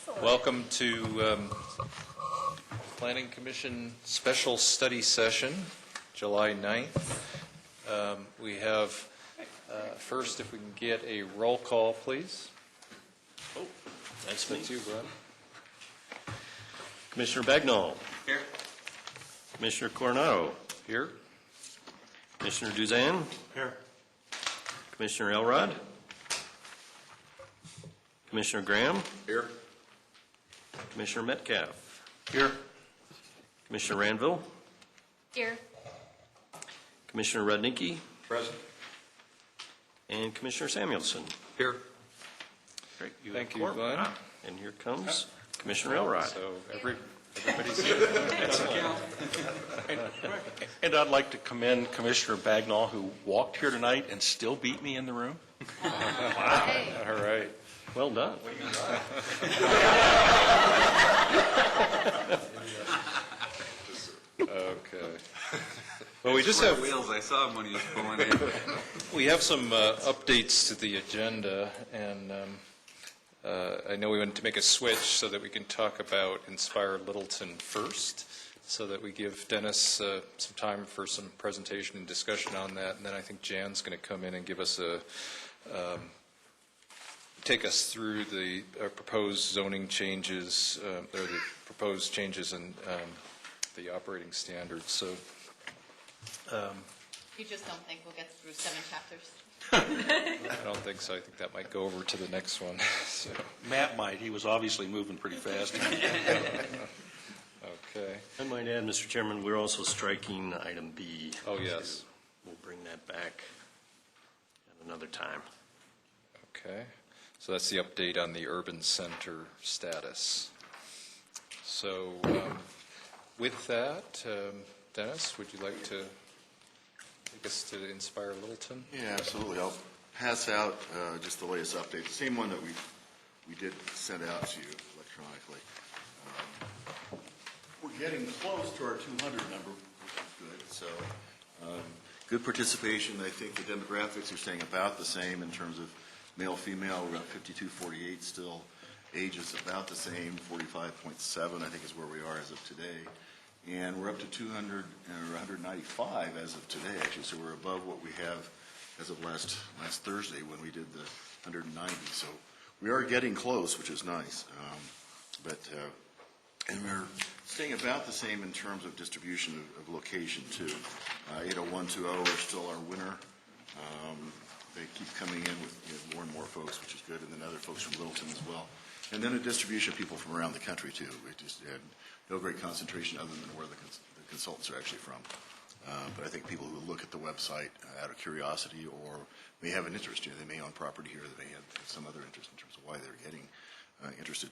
Excellent. Welcome to Planning Commission Special Study Session, July 9th. We have, first, if we can get a roll call, please. Oh, that's That's you, Brad. Commissioner Bagnall. Here. Commissioner Coronado. Here. Commissioner Duzan. Here. Commissioner Elrod. Commissioner Graham. Here. Commissioner Metcalf. Here. Commissioner Ranville. Here. Commissioner Rudnicki. Present. And Commissioner Samuelson. Here. Great. Thank you, Glenn. And here comes Commissioner Elrod. So everybody's And I'd like to commend Commissioner Bagnall, who walked here tonight and still beat me in the room. Hey. all right. Well done. Okay. Well, we just have wheels. I saw him when he was pulling in. We have some updates to the agenda, and I know we want to make a switch so that we can talk about Inspire Littleton first, so that we give Dennis some time for some presentation and discussion on that, and then I think Jan's going to come in and give us take us through the proposed zoning changes, or the proposed changes in the operating standards. So. You just don't think we'll get through 7 chapters? I don't think so. I think that might go over to the next one. So, Matt might. He was obviously moving pretty fast. okay. I might add, Mr. Chairman, we're also striking item B. Oh, yes. We'll bring that back at another time. Okay. So that's the update on the urban center status. So with that, Dennis, would you like to take us to Inspire Littleton? Yeah, absolutely. I'll pass out just the latest update, the same one that we did send out to you electronically. We're getting close to our 200 number, which is good. So good participation. I think the demographics are staying about the same in terms of male, female. We're about 52-48 still. Age is about the same, 45.7 I think is where we are as of today. And we're up to 200 or 195 as of today, actually. So we're above what we have as of last Thursday when we did the 190. So we are getting close, which is nice. And we're staying about the same in terms of distribution of location too. 80120 are still our winner. They keep coming in with more and more folks, which is good, and then other folks from Littleton as well. And then a distribution of people from around the country too. We just had no great concentration other than where the consultants are actually from. But I think people who look at the website out of curiosity or may have an interest here, they may own property here, they may have some other interest in terms of why they're getting interested.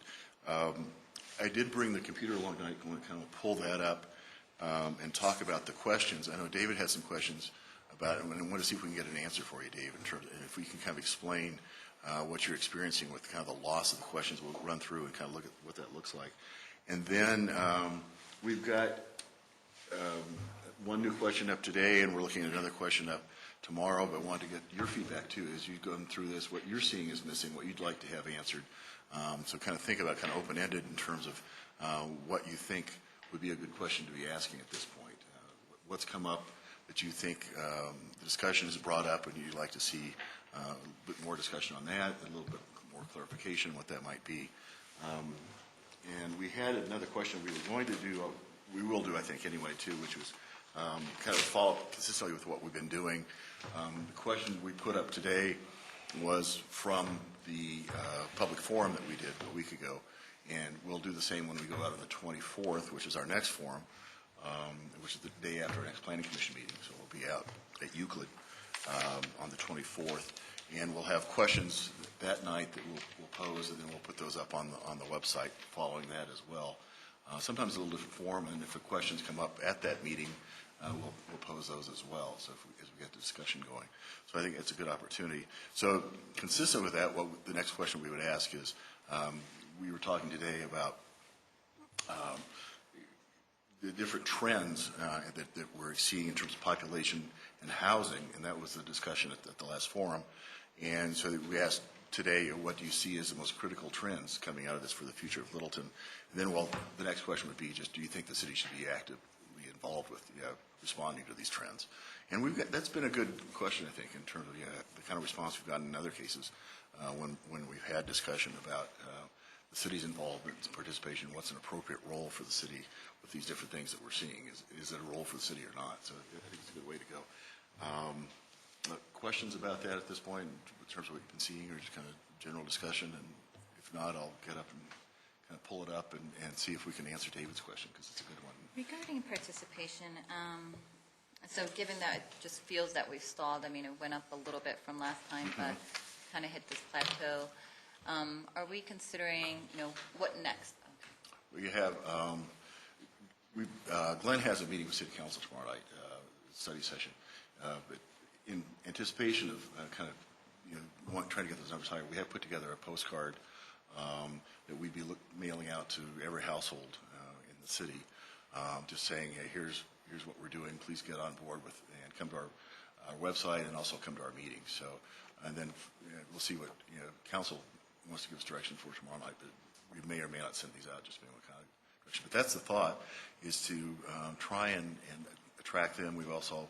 I did bring the computer along tonight. I want to kind of pull that up and talk about the questions. I know David had some questions about it, and I want to see if we can get an answer for you, Dave, in terms of, and if we can kind of explain what you're experiencing with kind of the loss of the questions. We'll run through and kind of look at what that looks like. And then we've got one new question up today, and we're looking at another question up tomorrow, but I wanted to get your feedback too as you've gone through this, what you're seeing is missing, what you'd like to have answered. So kind of think about kind of open-ended in terms of what you think would be a good question to be asking at this point. What's come up that you think the discussion is brought up and you'd like to see a bit more discussion on that, a little bit more clarification what that might be. And we had another question we were going to do, we will do I think anyway too, which was kind of follow up consistently with what we've been doing. The question we put up today was from the public forum that we did a week ago, and we'll do the same when we go out on the 24th, which is our next forum, which is the day after our next Planning Commission meeting. So we'll be out at Euclid on the 24th, and we'll have questions that night that we'll pose, and then we'll put those up on the website following that as well. Sometimes a little different form, and if the questions come up at that meeting, we'll pose those as well. So as we get the discussion going, so I think it's a good opportunity. So consistent with that, the next question we would ask is, we were talking today about the different trends that we're seeing in terms of population and housing, and that was the discussion at the last forum. And so we asked today, what do you see as the most critical trends coming out of this for the future of Littleton? And then, the next question would be just, do you think the city should be actively involved with responding to these trends? And that's been a good question, I think, in terms of the kind of response we've gotten in other cases when we've had discussion about the city's involvement and participation. What's an appropriate role for the city with these different things that we're seeing? Is it a role for the city or not? So I think it's a good way to go. Questions about that at this point in terms of what you've been seeing, or just kind of general discussion? And if not, I'll get up and kind of pull it up and see if we can answer David's question, because it's a good one. Regarding participation, so given that it just feels that we've stalled, I mean, it went up a little bit from last time, but kind of hit this plateau. Are we considering, what next? We have, Glenn has a meeting with City Council tomorrow night, study session. But in anticipation of trying to get those numbers higher, we have put together a postcard that we'd be mailing out to every household in the city, just saying, hey, here's what we're doing. Please get on board with and come to our website, and also come to our meetings. So, and then we'll see what council wants to give us direction for tomorrow night. But we may or may not send these out, just depending on what kind of direction. But that's the thought, is to try and attract them. We've also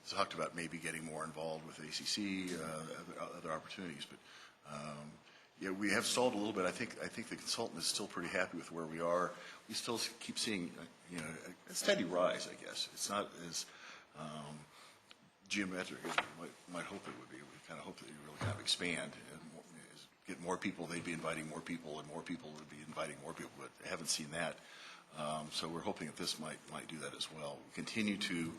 talked about maybe getting more involved with ACC, other opportunities. But we have stalled a little bit. I think the consultant is still pretty happy with where we are. We still keep seeing a steady rise, I guess. It's not as geometric as we might hope it would be. We kind of hope that you really kind of expand and get more people. They'd be inviting more people, and more people would be inviting more people. But I haven't seen that. So we're hoping that this might do that as well. We continue to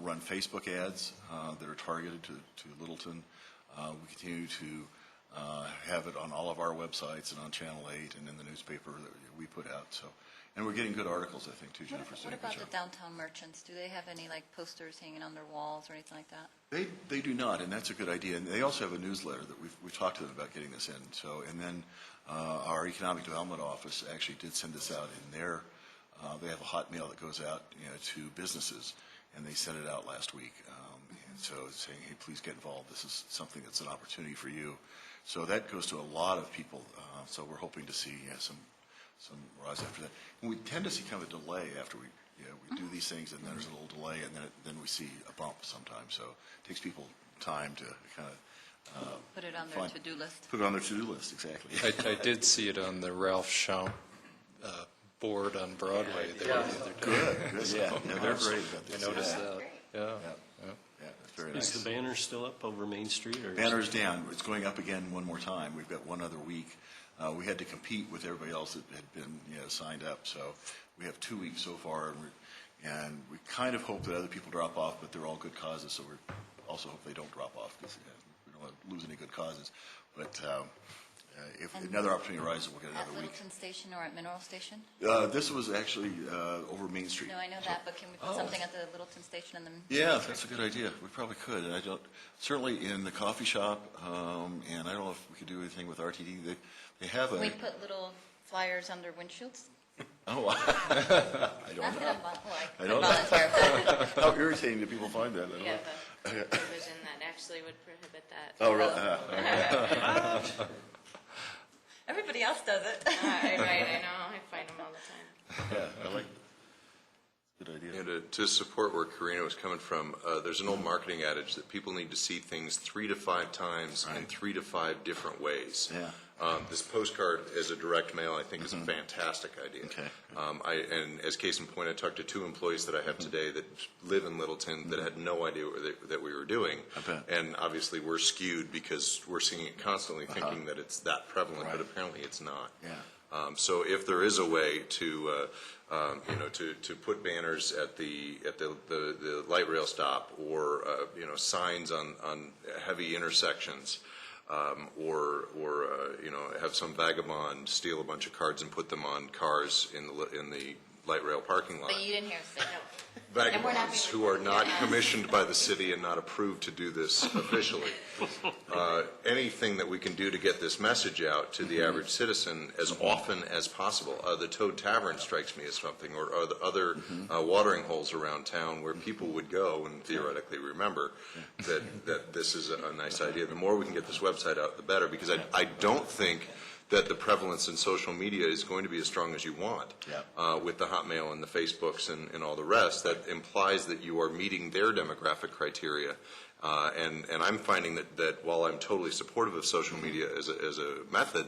run Facebook ads that are targeted to Littleton. We continue to have it on all of our websites and on Channel 8 and in the newspaper that we put out. So, and we're getting good articles, I think, too. Jennifer's doing a What good about job. the downtown merchants? Do they have any posters hanging on their walls or anything like that? They do not, and that's a good idea. And they also have a newsletter that we've talked to them about getting this in. So, and then our economic development office actually did send this out in their. They have a hot mail that goes out to businesses, and they sent it out last week. And so it's saying, hey, please get involved. This is something that's an opportunity for you. So that goes to a lot of people. So we're hoping to see some rise after that. And we tend to see kind of a delay after we do these things, and then there's a little delay, and then we see a bump sometimes. So it takes people time to kind of Put it on their to-do list. Put it on their to-do list, exactly. I did see it on the Ralph Champ board on Broadway there the other day. Good. Yeah, they're great about this. I noticed that. Yeah. Yeah, that's very nice. Is the banner still up over Main Street? Or Banner's down. It's going up again one more time. We've got one other week. We had to compete with everybody else that had been signed up. So we have 2 weeks so far, and we kind of hope that other people drop off, but they're all good causes. So we also hope they don't drop off, because we don't want to lose any good causes. But if another opportunity arises, we'll get another At week. Littleton Station or at Mineral Station? This was actually over Main Street. No, I know that, but can we put something at the Littleton Station and then? Yeah, that's a good idea. We probably could. And certainly in the coffee shop, and I don't know if we could do anything with RTD. They have Can we a. put little flyers under windshields? Oh, I don't Not know. that I I don't know. volunteer, but How irritating do people find that? I don't Yeah, know. the provision that actually would prohibit that. Oh, really? everybody else does it. Right, I know, I find them all the time. Yeah, I like. Good idea. And to support where Karina was coming from, there's an old marketing adage that people need to see things 3 to 5 times in 3 to 5 different ways. Yeah. This postcard as a direct mail, I think, is a fantastic idea. Okay. And as case in point, I talked to 2 employees that I have today that live in Littleton that had no idea that we were doing. I bet. And obviously we're skewed because we're seeing it constantly, thinking that it's that prevalent, but Right. apparently it's not. Yeah. So if there is a way to to put banners at the light rail stop, or signs on heavy intersections, or have some vagabond steal a bunch of cards and put them on cars in the light rail parking lot. But you didn't hear us say vagabonds who are not commissioned by the city and not approved to do this officially. Anything that we can do to get this message out to the average citizen as often as possible. The Toad Tavern strikes me as something, or the other watering holes around town where people would go and theoretically remember that this is a nice idea. The more we can get this website out, the better, because I don't think that the prevalence in social media is going to be as strong as you want with the Hotmail and the Facebooks and all the rest. That implies that you are meeting their demographic criteria. And I'm finding that while I'm totally supportive of social media as a method,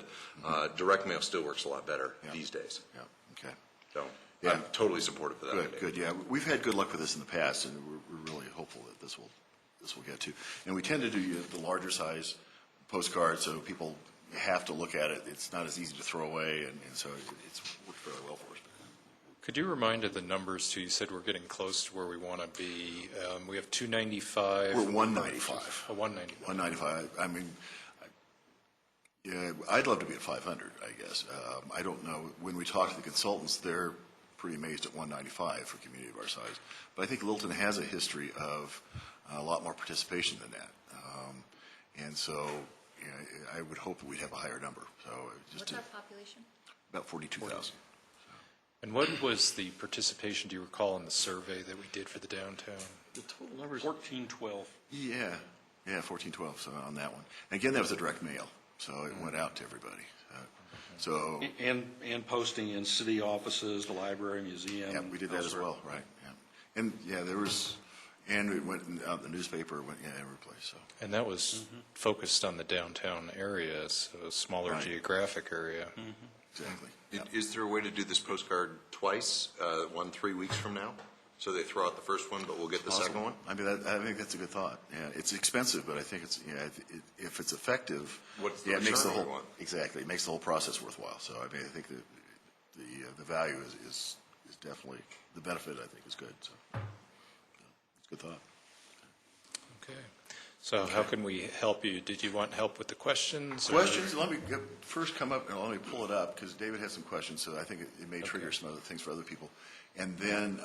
direct mail still works a lot better these days. Yeah, okay. So I'm totally supportive of that idea. Good, yeah. We've had good luck with this in the past, and we're really hopeful that this will get to. And we tend to do the larger size postcards, so people have to look at it. It's not as easy to throw away, and so it's worked fairly well for us. Could you remind of the numbers too? You said we're getting close to where we want to be. We have 295. We're 195. 195. 195. I mean, yeah, I'd love to be at 500, I guess. I don't know. When we talk to the consultants, they're pretty amazed at 195 for a community of our size. But I think Littleton has a history of a lot more participation than that. And so I would hope that we'd have a higher number. So What's our population? about 42,000. And what was the participation, do you recall, in the survey that we did for the downtown? The total number is 1412. Yeah, 1412, so on that one. And again, that was a direct mail, so it went out to everybody. So And posting in city offices, the library, museum. yeah, we did that as well, right? Yeah. And there was, and it went out in the newspaper, it went every place. So. And that was focused on the downtown area, so a smaller geographic area. Exactly. Is there a way to do this postcard twice, 3 weeks from now? So they throw out the first one, but we'll get the second one? I mean, I think that's a good thought. Yeah, it's expensive, but I think it's, if it's effective, What's the it makes the return whole, we want? Exactly, it makes the whole process worthwhile. So, I mean, I think that the value is definitely, the benefit, I think, is good. So, it's a good thought. Okay. So how can we help you? Did you want help with the questions? or- Questions? Let me first come up and let me pull it up because David has some questions, so I think it may trigger some other things for other people. And then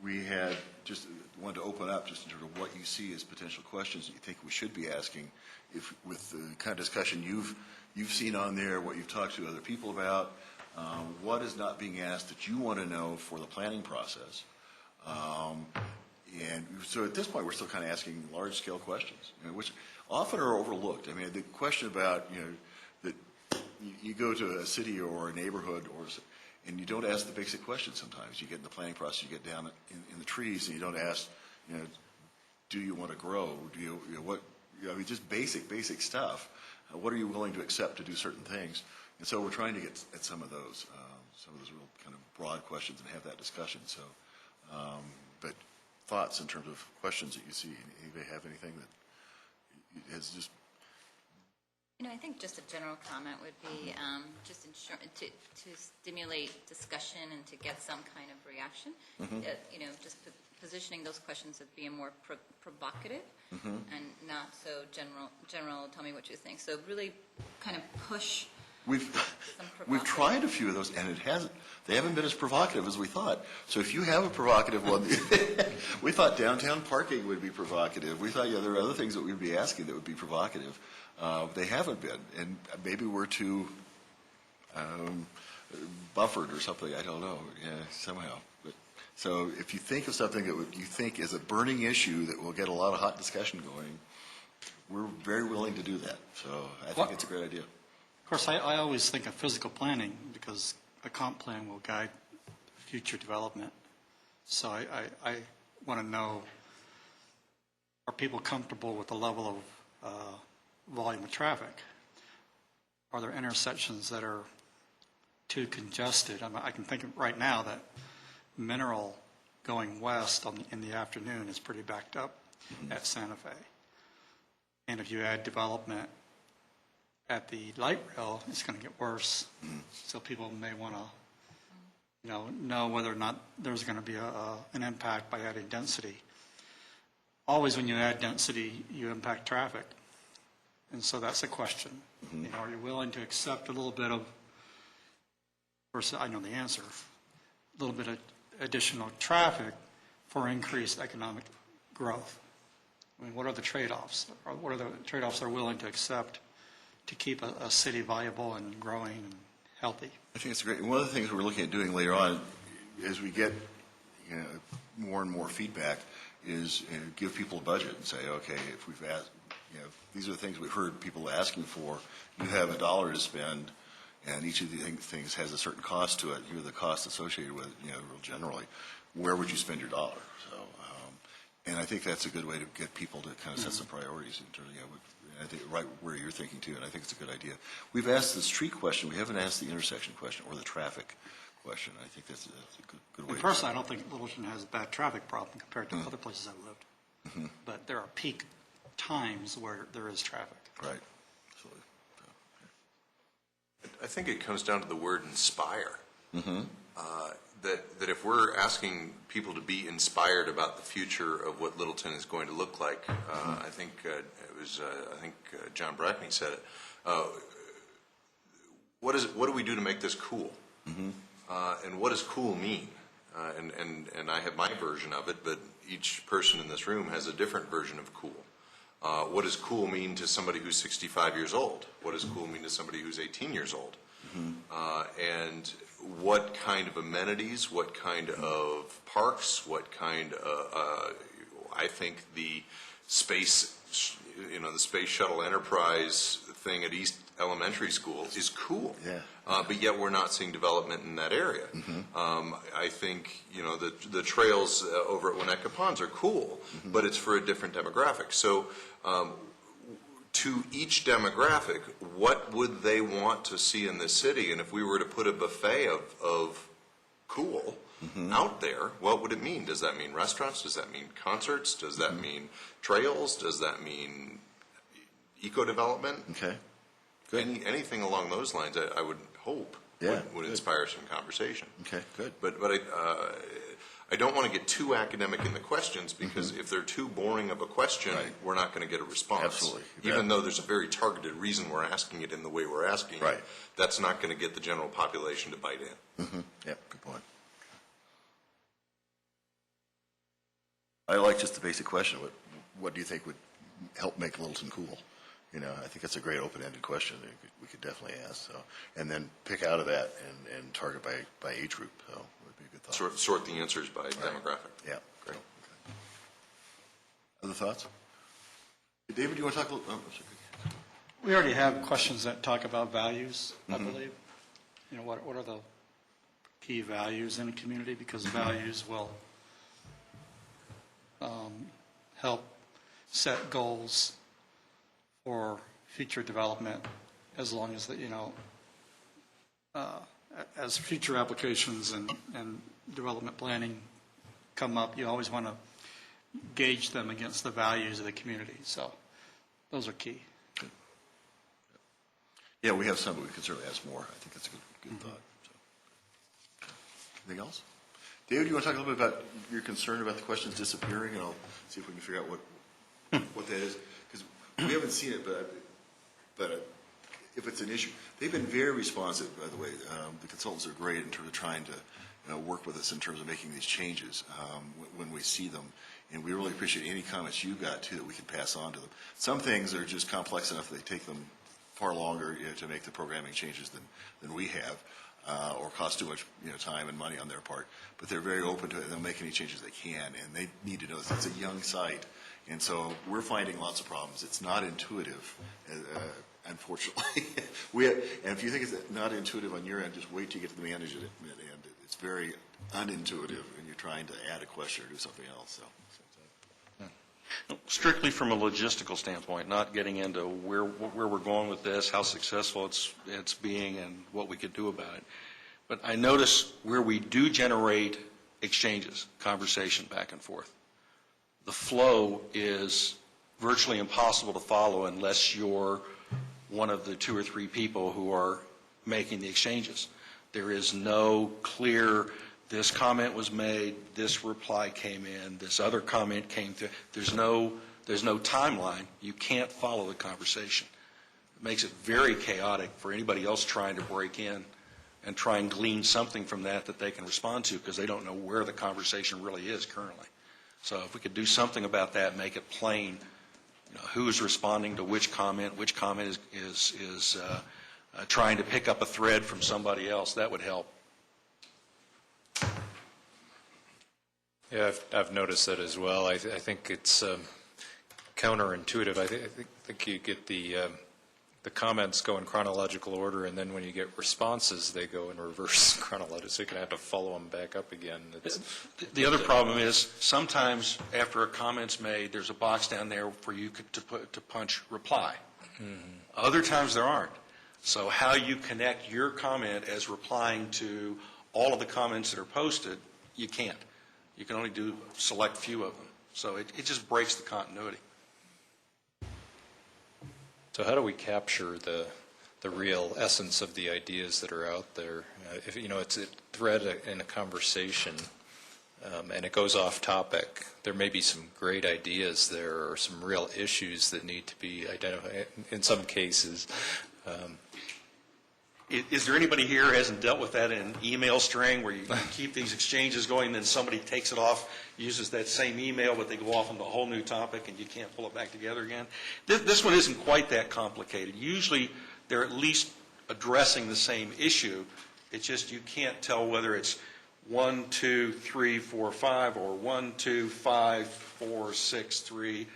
we had just wanted to open up just in terms of what you see as potential questions that you think we should be asking, if with the kind of discussion you've seen on there, what you've talked to other people about, what is not being asked that you want to know for the planning process. And so at this point, we're still kind of asking large-scale questions, which often are overlooked. I mean, the question about, that you go to a city or a neighborhood, and you don't ask the basic questions sometimes. You get in the planning process, you get down in the trees, and you don't ask, do you want to grow? I mean, just basic stuff. What are you willing to accept to do certain things? And so we're trying to get at some of those real kind of broad questions and have that discussion. So, but thoughts in terms of questions that you see? Anybody have anything that has just? I think just a general comment would be just to stimulate discussion and to get some kind of reaction. Just positioning those questions as being more provocative and not so general. Tell me what you think. So really, kind of push. We've tried a few of those, and they haven't been as provocative as we thought. So if you have a provocative one, we thought downtown parking would be provocative. We thought, there are other things that we'd be asking that would be provocative. They haven't been, and maybe we're too buffered or something. I don't know. Somehow. So if you think of something that you think is a burning issue that will get a lot of hot discussion going, we're very willing to do that. So I think it's a great idea. Of course, I always think of physical planning because a comp plan will guide future development. So I want to know, are people comfortable with the level of volume of traffic? Are there intersections that are too congested? I can think of right now that Mineral going west in the afternoon is pretty backed up at Santa Fe. And if you add development at the light rail, it's going to get worse. So people may want to, know whether or not there's going to be an impact by adding density. Always, when you add density, you impact traffic, and so that's a question. Are you willing to accept a little bit of? Of course, I know the answer. A little bit of additional traffic for increased economic growth? I mean, what are the trade-offs? Or what are the trade-offs they're willing to accept to keep a city viable and growing and healthy? I think it's great. And one of the things we're looking at doing later on, as we get more and more feedback, is give people a budget and say, okay, if we've asked, these are the things we've heard people asking for. You have $1 to spend, and each of the things has a certain cost to it. Here are the costs associated with it, real generally. Where would you spend your dollar? So, and I think that's a good way to get people to kind of set some priorities in terms of, I think right where you're thinking too, and I think it's a good idea. We've asked the street question. We haven't asked the intersection question or the traffic question. I think that's a good way. And personally, I don't think Littleton has a bad traffic problem compared to other places I've lived. But there are peak times where there is traffic. Right. Absolutely. I think it comes down to the word inspire. That if we're asking people to be inspired about the future of what Littleton is going to look like, I think John Brackney said it. What do we do to make this cool? And what does cool mean? And I have my version of it, but each person in this room has a different version of cool. What does cool mean to somebody who's 65 years old? What does cool mean to somebody who's 18 years old? And what kind of amenities, what kind of parks, what kind of, I think the space, the Space Shuttle Enterprise thing at East Elementary School is cool. Yeah. But yet we're not seeing development in that area. I think, the trails over at Winnetka Ponds are cool, but it's for a different demographic. So to each demographic, what would they want to see in this city? And if we were to put a buffet of cool out there, what would it mean? Does that mean restaurants? Does that mean concerts? Does that mean trails? Does that mean eco-development? Okay. Good. Anything along those lines, I would hope would inspire some conversation. Okay, good. But I don't want to get too academic in the questions, because if they're too boring of a question, we're not going to get a response. Absolutely. Even though there's a very targeted reason we're asking it in the way we're asking it, that's not going to get the general population to bite in. Yeah, good point. I like just the basic question. What do you think would help make Littleton cool? I think that's a great open-ended question that we could definitely ask. So, and then pick out of that and target by age group. So, would be a good thought. Sort the answers by demographic. Yeah, great. Okay. Other thoughts? David, do you want to talk a little? We already have questions that talk about values, I believe. What are the key values in a community? Because values will help set goals for future development, as long as as future applications and development planning come up, you always want to gauge them against the values of the community. So those are key. Good. Yeah, we have some, but we can certainly ask more. I think that's a good thought. So. Anything else? David, do you want to talk a little bit about your concern about the questions disappearing, and I'll see if we can figure out what that is. Because we haven't seen it, but if it's an issue, they've been very responsive, by the way. The consultants are great in terms of trying to work with us in terms of making these changes when we see them. And we really appreciate any comments you got, too, that we can pass on to them. Some things are just complex enough that they take them far longer to make the programming changes than we have, or cost too much time and money on their part. But they're very open to it, and they'll make any changes they can. And they need to know this. It's a young site. And so we're finding lots of problems. It's not intuitive, unfortunately. And if you think it's not intuitive on your end, just wait till you get to the management end. It's very unintuitive, and you're trying to add a question or do something else. Strictly from a logistical standpoint, not getting into where we're going with this, how successful it's being, and what we could do about it. But I notice where we do generate exchanges, conversation back and forth, the flow is virtually impossible to follow unless you're one of the 2 or 3 people who are making the exchanges. There is no clear, this comment was made, this reply came in, this other comment came through. There's no timeline. You can't follow the conversation. It makes it very chaotic for anybody else trying to break in and try and glean something from that they can respond to, because they don't know where the conversation really is currently. So if we could do something about that, make it plain, who is responding to which comment is trying to pick up a thread from somebody else, that would help. Yeah, I've noticed that as well. I think it's counterintuitive. I think you get the comments go in chronological order, and then when you get responses, they go in reverse chronological, so you're going to have to follow them back up again. The other problem is sometimes after a comment's made, there's a box down there for you to punch reply. Other times there aren't. So how you connect your comment as replying to all of the comments that are posted, you can't. You can only do select few of them. So it just breaks the continuity. So how do we capture the real essence of the ideas that are out there? If it's a thread in a conversation, and it goes off topic, there may be some great ideas there or some real issues that need to be identified in some cases. Is there anybody here who hasn't dealt with that in an email string where you keep these exchanges going, and then somebody takes it off, uses that same email, but they go off on a whole new topic, and you can't pull it back together again? This one isn't quite that complicated. Usually, they're at least addressing the same issue. It's just you can't tell whether it's 1, 2, 3, 4, 5, or 1, 2, 5, 4, 6, 3.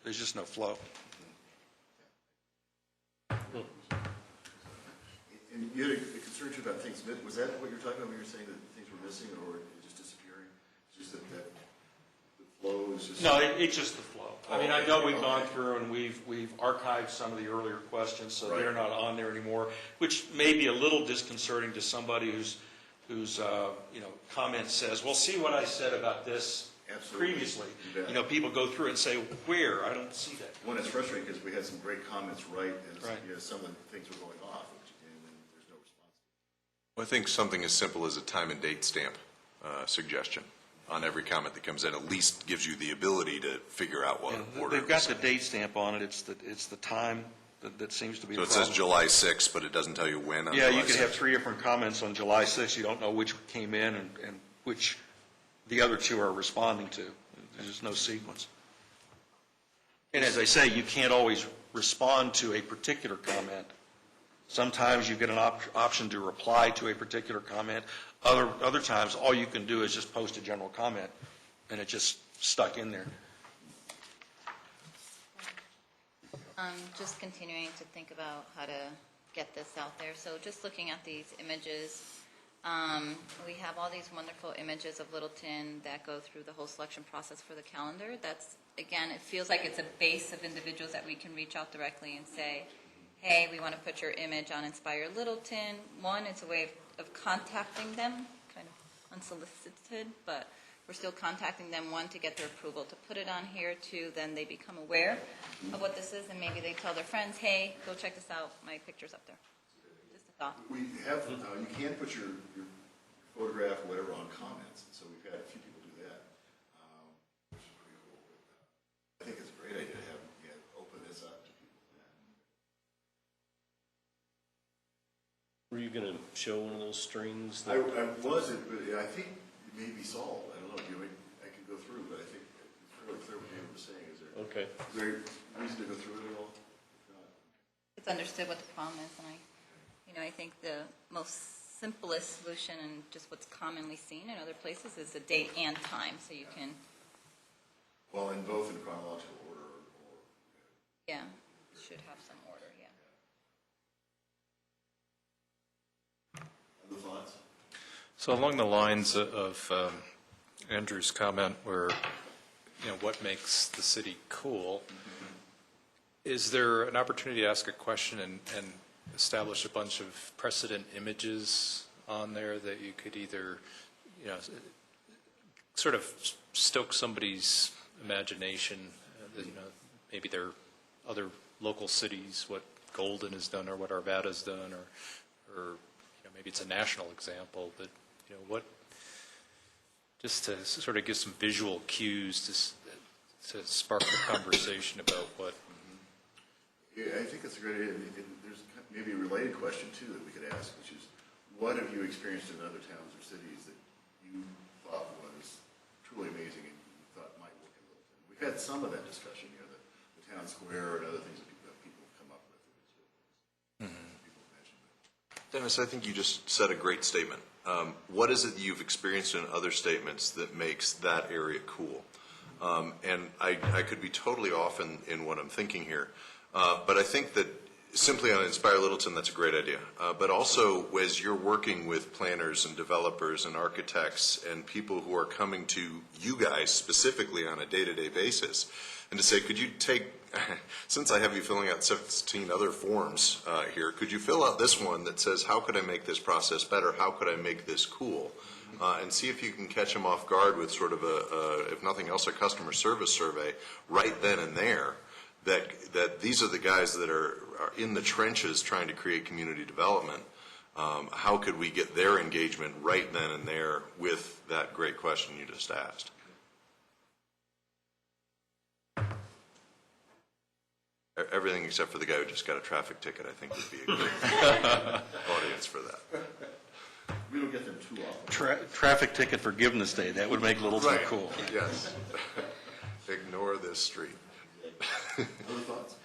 There's just no flow. And you had a concern too about things. Was that what you're talking about when you were saying that things were missing or just disappearing? It's just that the flow is just... No, it's just the flow. I mean, I know we've gone through and we've archived some of the earlier questions, so they're not on there anymore, which may be a little disconcerting to somebody whose comment says, well, see what I said about this previously. People go through it and say, where? I don't see that. One, it's frustrating because we had some great comments as some of the things were going off, and then there's no response. I think something as simple as a time and date stamp suggestion on every comment that comes in at least gives you the ability to figure out what order. They've got the date stamp on it. It's the time that seems to be so the it problem. says July 6th, but it doesn't tell you when on Yeah, July you could 6th. have 3 different comments on July 6th. You don't know which came in and which the other 2 are responding to. There's just no sequence. And as I say, you can't always respond to a particular comment. Sometimes you get an option to reply to a particular comment. Other times, all you can do is just post a general comment, and it just stuck in there. Just continuing to think about how to get this out there. So just looking at these images, we have all these wonderful images of Littleton that go through the whole selection process for the calendar. That's, again, it feels like it's a base of individuals that we can reach out directly and say, hey, we want to put your image on Inspire Littleton. One, it's a way of contacting them, kind of unsolicited, but we're still contacting them, one, to get their approval to put it on here, two, then they become aware of what this is, and maybe they tell their friends, hey, go check this out, my picture's up there. Just a thought. We have, you can put your photograph or whatever on comments, and so we've had a few people do that, which is pretty cool. I think it's a great idea to have open this up to people. Were you going to show one of those strings? I wasn't, but I think it may be solved. I don't know. I could go through, but I think it's fairly clear what David was saying. Is there reason to go through it at all? It's understood what the problem is, and I think the most simplest solution and just what's commonly seen in other places is a date and time, so you can. Well, in both in chronological order, Yeah, should have some order. Yeah. Other thoughts? So along the lines of Andrew's comment where, what makes the city cool, is there an opportunity to ask a question and establish a bunch of precedent images on there that you could either, sort of stoke somebody's imagination, maybe there are other local cities, what Golden has done or what Arvada's done, or maybe it's a national example, but just to sort of give some visual cues to spark the conversation about what. Yeah, I think that's a great idea. There's maybe a related question too that we could ask, which is, what have you experienced in other towns or cities that you thought was truly amazing and you thought we've had some of that discussion, the town square and other things that people have come up with. People mentioned it. Dennis, I think you just said a great statement. What is it that you've experienced in other statements that makes that area cool? And I could be totally off in what I'm thinking here, but I think that simply on Inspire Littleton, that's a great idea. But also, as you're working with planners and developers and architects and people who are coming to you guys specifically on a day-to-day basis, and to say, could you take, since I have you filling out 17 other forms here, could you fill out this one that says, how could I make this process better? How could I make this cool? And see if you can catch them off guard with sort of if nothing else, a customer service survey right then and there. That these are the guys that are in the trenches trying to create community development. How could we get their engagement right then and there with that great question you just asked? Everything except for the guy who just got a traffic ticket, I think, would be a great audience for that. We don't get them too often. Traffic ticket forgiveness day, that would make Littleton Right. cool. Yes. Ignore this street. Other thoughts?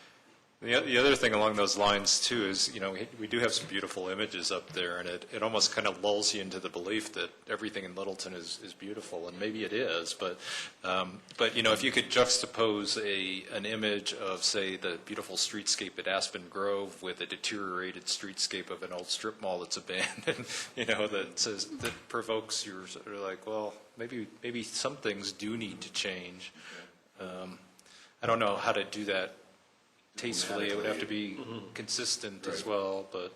The other thing along those lines, too, is, we do have some beautiful images up there, and it almost kind of lulls you into the belief that everything in Littleton is beautiful, and maybe it is, but if you could juxtapose an image of, say, the beautiful streetscape at Aspen Grove with a deteriorated streetscape of an old strip mall that's abandoned, that provokes your sort of like, well, maybe some things do need to change. I don't know how to do that tastefully. It would have to be consistent as well, but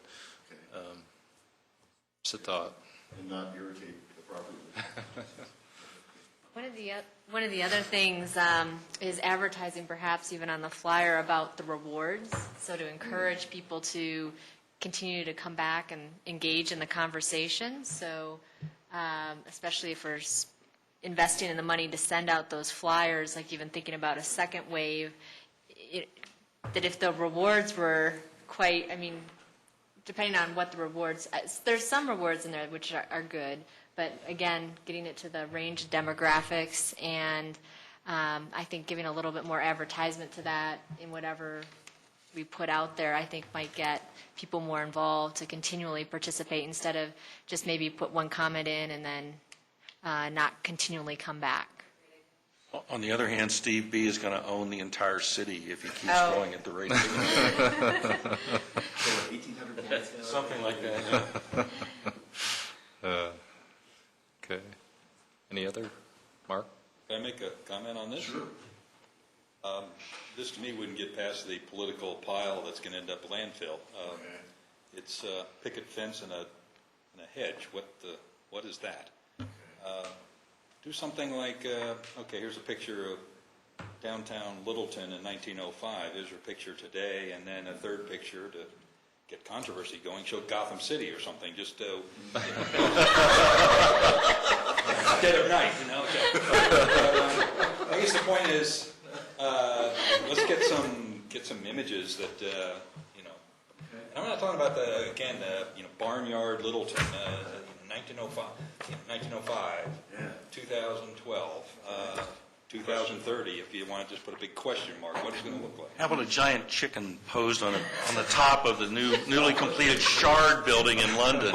just a thought. And not irritate the property. One of the other things is advertising, perhaps even on the flyer, about the rewards. So to encourage people to continue to come back and engage in the conversation. So especially if we're investing in the money to send out those flyers, like even thinking about a second wave, that if the rewards were quite, depending on what the rewards, there's some rewards in there which are good, but again, getting it to the range of demographics, and I think giving a little bit more advertisement to that in whatever we put out there, I think might get people more involved to continually participate instead of just maybe put one comment in and then not continually come back. On the other hand, Steve B. is going to own the entire city if he keeps going at the rate. Something like that. Okay. Any other? Mark? Can I make a comment on this? Sure. This, to me, wouldn't get past the political pile that's going to end up landfill. It's a picket fence and a hedge. What is that? Do something like, okay, here's a picture of downtown Littleton in 1905. Here's a picture today, and then a third picture to get controversy going. Show Gotham City or something, just dead of night, I guess the point is, let's get some images that, And I'm not talking about the barnyard Littleton, 1905, 2012, 2030, if you want to just put a big question mark, what is it going to look like? How about a giant chicken posed on the top of the newly completed Shard building in London?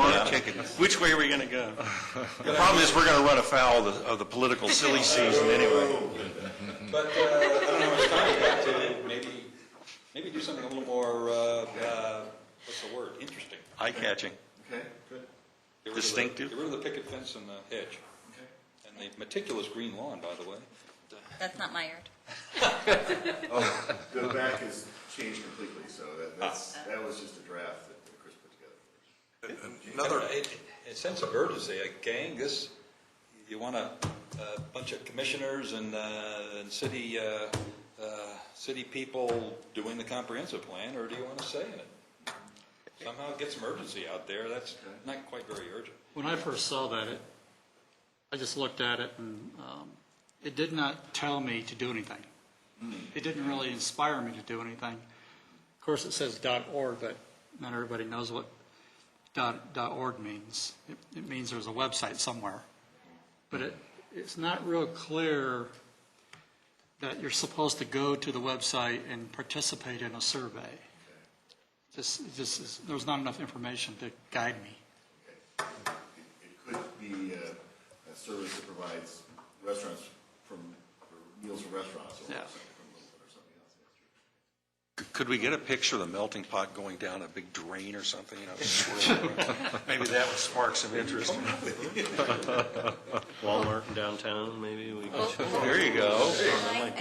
Which way are we going to go? The problem is we're going to run afoul of the political silly season anyway. But I don't know how much time you got to maybe do something a little more, what's the word, interesting. Eye-catching. Okay, good. Distinctive. Get rid of the picket fence and the hedge. Okay. And the meticulous green lawn, by the way. That's not my yard. The back has changed completely, so that was just a draft that Chris put together. A sense of urgency, gang, you want a bunch of commissioners and city people doing the comprehensive plan, or do you want to say in it? Somehow get some urgency out there. That's not quite very urgent. When I first saw that, I just looked at it and it did not tell me to do anything. It didn't really inspire me to do anything. Of course, it says .org, but not everybody knows what .org means. It means there's a website somewhere. But it's not real clear that you're supposed to go to the website and participate in a survey. There's not enough information to guide me. It could be a service that provides restaurants or meals from restaurants or Yeah. something else. Could we get a picture of the melting pot going down a big drain or something, swirling around? Maybe that would spark some interest. Walmart in downtown, maybe we could. There you go.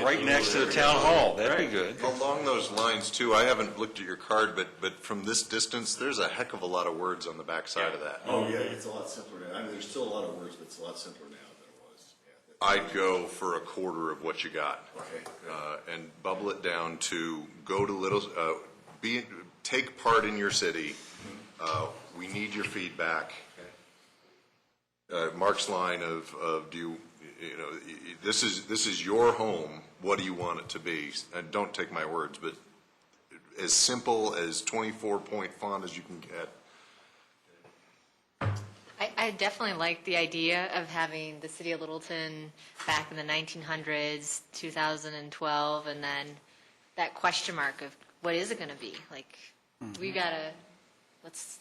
Right next to the town hall. That'd be good. Along those lines, too, I haven't looked at your card, but from this distance, there's a heck of a lot of words on the backside of that. Oh, yeah, it's a lot simpler now. I mean, there's still a lot of words, but it's a lot simpler now than it was. I'd go for a quarter of what you got. Okay. And bubble it down to go to little, take part in your city. We need your feedback. Mark's line of this is your home. What do you want it to be? And don't take my words, but as simple as 24-point font as you can get. I definitely like the idea of having the city of Littleton back in the 1900s, 2012, and then that question mark of what is it going to be? Like, we gotta let's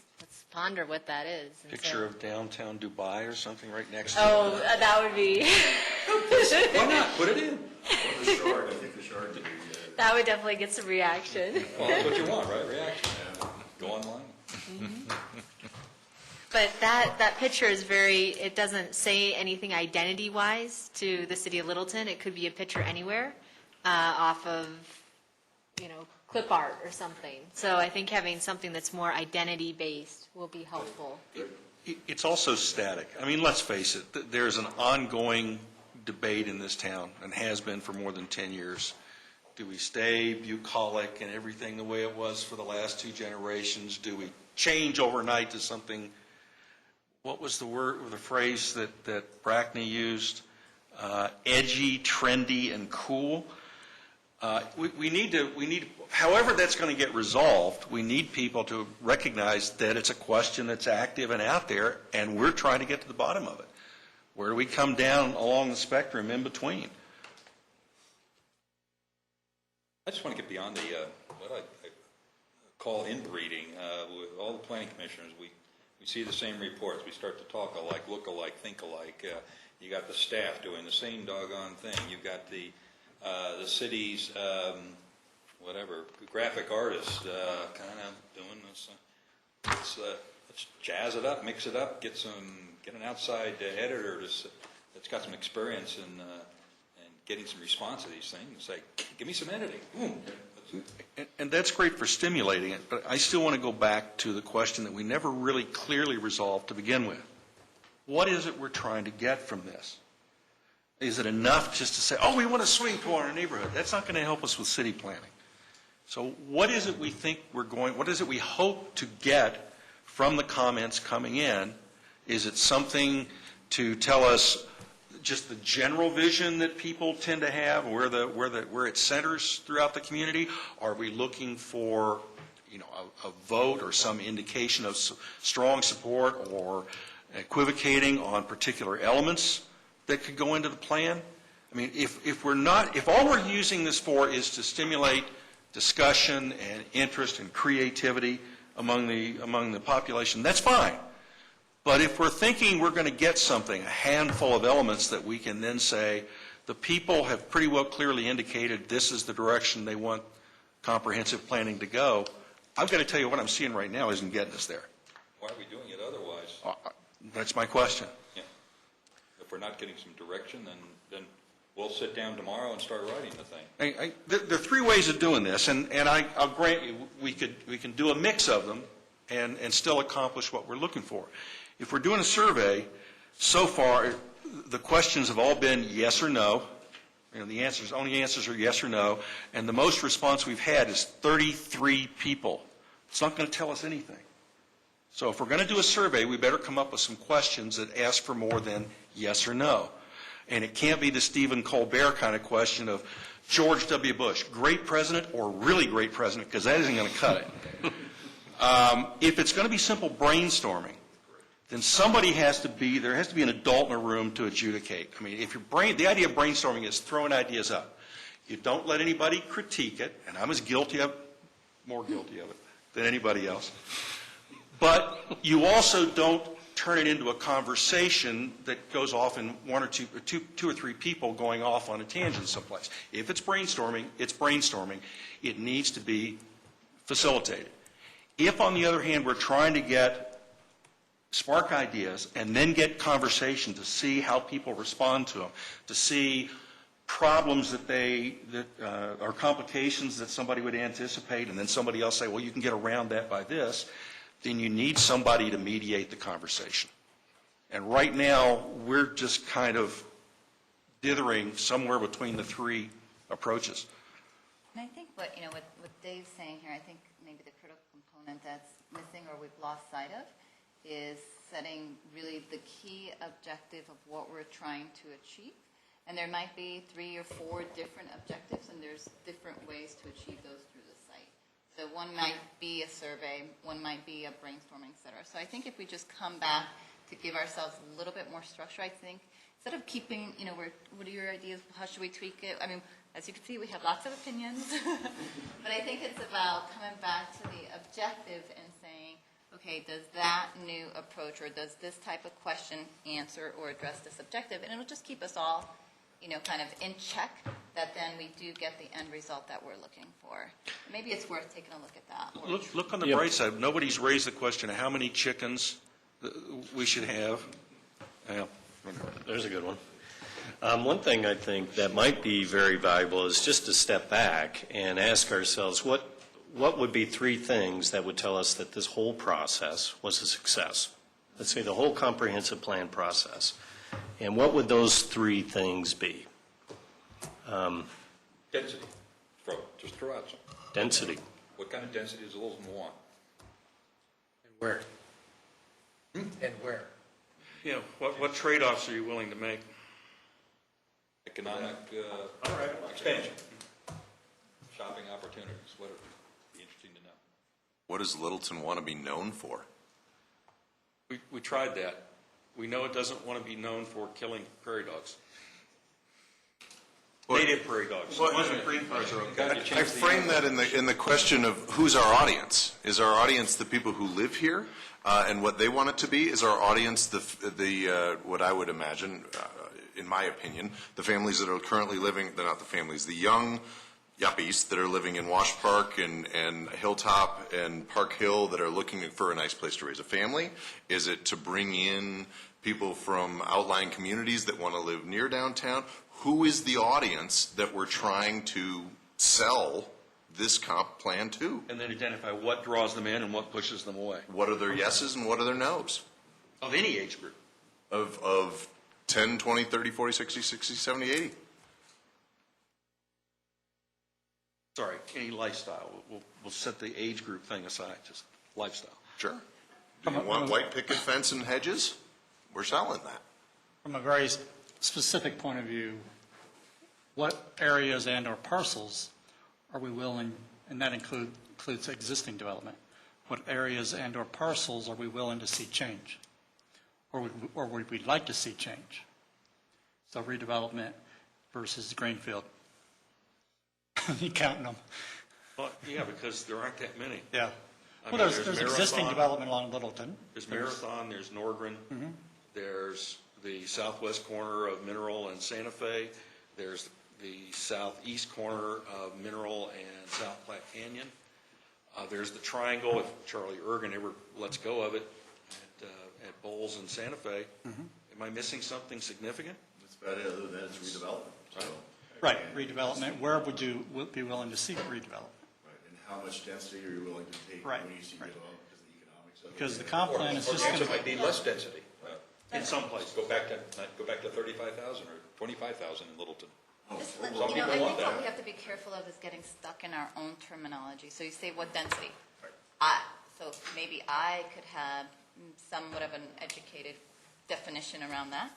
ponder what that is. And Picture of downtown Dubai or something right next to Oh, it. that would be. Why not? Put it in. The shard, I think the shard would be. That would definitely get some reaction. Well, that's what you want, right? Reaction. Go online. But that picture is it doesn't say anything identity-wise to the city of Littleton. It could be a picture anywhere off of, clip art or something. So I think having something that's more identity-based will be helpful. It's also static. I mean, let's face it, there's an ongoing debate in this town, and has been for more than 10 years. Do we stay bucolic and everything the way it was for the last 2 generations? Do we change overnight to something, what was the word, or the phrase that Brackney used? Edgy, trendy, and cool. We need, however that's going to get resolved, we need people to recognize that it's a question that's active and out there, and we're trying to get to the bottom of it. Where do we come down along the spectrum in between? I just want to get beyond the, what I call inbreeding. With all the planning commissioners, we see the same reports. We start to talk alike, look alike, think alike. You got the staff doing the same doggone thing. You've got the city's, graphic artists kind of doing this. Let's jazz it up, mix it up, get an outside editor that's got some experience in getting some response to these things. Say, give me some editing. Boom. And that's great for stimulating it, but I still want to go back to the question that we never really clearly resolved to begin with. What is it we're trying to get from this? Is it enough just to say, oh, we want to swing toward our neighborhood? That's not going to help us with city planning. So what is it we think what is it we hope to get from the comments coming in? Is it something to tell us just the general vision that people tend to have, where it centers throughout the community? Are we looking for, a vote or some indication of strong support, or equivocating on particular elements that could go into the plan? I mean, if all we're using this for is to stimulate discussion and interest and creativity among the population, that's fine. But if we're thinking we're going to get something, a handful of elements that we can then say, the people have pretty well clearly indicated this is the direction they want comprehensive planning to go, I've got to tell you what I'm seeing right now isn't getting us there. Why are we doing it otherwise? That's my question. Yeah. If we're not getting some direction, then we'll sit down tomorrow and start writing the thing. There are 3 ways of doing this, and I'll grant you we can do a mix of them and still accomplish what we're looking for. If we're doing a survey, so far the questions have all been yes or no. The only answers are yes or no, and the most response we've had is 33 people. It's not going to tell us anything. So if we're going to do a survey, we better come up with some questions that ask for more than yes or no. And it can't be the Stephen Colbert kind of question of George W. Bush, great president or really great president, because that isn't going to cut it. If it's going to be simple brainstorming, then there has to be an adult in a room to adjudicate. I mean, the idea of brainstorming is throwing ideas up. You don't let anybody critique it, and I'm more guilty of it than anybody else. But you also don't turn it into a conversation that goes off in two or three people going off on a tangent someplace. If it's brainstorming, it's brainstorming. It needs to be facilitated. If, on the other hand, we're trying to spark ideas and then get conversation to see how people respond to them, to see problems that are complications that somebody would anticipate, and then somebody else say, well, you can get around that by this, then you need somebody to mediate the conversation. And right now, we're just kind of dithering somewhere between the three approaches. And I think what Dave's saying here, I think maybe the critical component that's missing or we've lost sight of is setting really the key objective of what we're trying to achieve. And there might be 3 or 4 different objectives, and there's different ways to achieve those through the site. So one might be a survey, one might be a brainstorming, et cetera. So I think if we just come back to give ourselves a little bit more structure, I think, instead of keeping, what are your ideas, how should we tweak it? I mean, as you can see, we have lots of opinions. But I think it's about coming back to the objective and saying, okay, does that new approach or does this type of question answer or address this objective? And it'll just keep us all kind of in check, that then we do get the end result that we're looking for. Maybe it's worth taking a look at that. Look on the bright side. Nobody's raised the question of how many chickens we should have. Yeah. There's a good one. One thing I think that might be very valuable is just to step back and ask ourselves, what would be 3 things that would tell us that this whole process was a success? Let's say the whole comprehensive plan process. And what would those 3 things be? Density. Just throw out some. Density. What kind of density does Littleton want? And where? And where? What trade-offs are you willing to make? Economic expansion. Shopping opportunities, whatever. Be interesting to know. What does Littleton want to be known for? We tried that. We know it doesn't want to be known for killing prairie dogs. Native prairie dogs. Green prairies are okay. I frame that in the question of who's our audience. Is our audience the people who live here and what they want it to be? Is our audience the what I would imagine, in my opinion, the families that are currently living, they're not the families, the young yuppies that are living in Wash Park and Hilltop and Park Hill that are looking for a nice place to raise a family? Is it to bring in people from outlying communities that want to live near downtown? Who is the audience that we're trying to sell this comp plan to? And then identify what draws them in and what pushes them away. What are their yeses and what are their nos? Of any age group. Of 10, 20, 30, 40, 60, 60, 70, 80. Sorry, any lifestyle. We'll set the age group thing aside, just lifestyle. Sure. Do you want white picket fence and hedges? We're selling that. From a very specific point of view, what areas and or parcels are we willing, and that includes existing development, what areas and or parcels are we willing to see change? Or would we like to see change? So redevelopment versus greenfield. You counting them? Well, yeah, because there aren't that many. Yeah. I Well, mean, there's existing development along Littleton. There's Marathon, there's Nordgren, there's the southwest corner of Mineral and Santa Fe, there's the southeast corner of Mineral and South Platte Canyon. There's the triangle, if Charlie Ergen ever lets go of it, at Bowles and Santa Fe. Am I missing something significant? That's about it, other than that, it's redevelopment. So, Right, redevelopment. Where would you be willing to see redevelopment? right, and how much density are you willing to take Right, when you see right. development because of the economics of it? Because the comp plan is just Perhaps going it might to, be less density. In some places. Go back to 35,000 or 25,000 in Littleton. I people think want what that. we have to be careful of is getting stuck in our own terminology. So you say what density? So maybe I could have somewhat of an educated definition around that,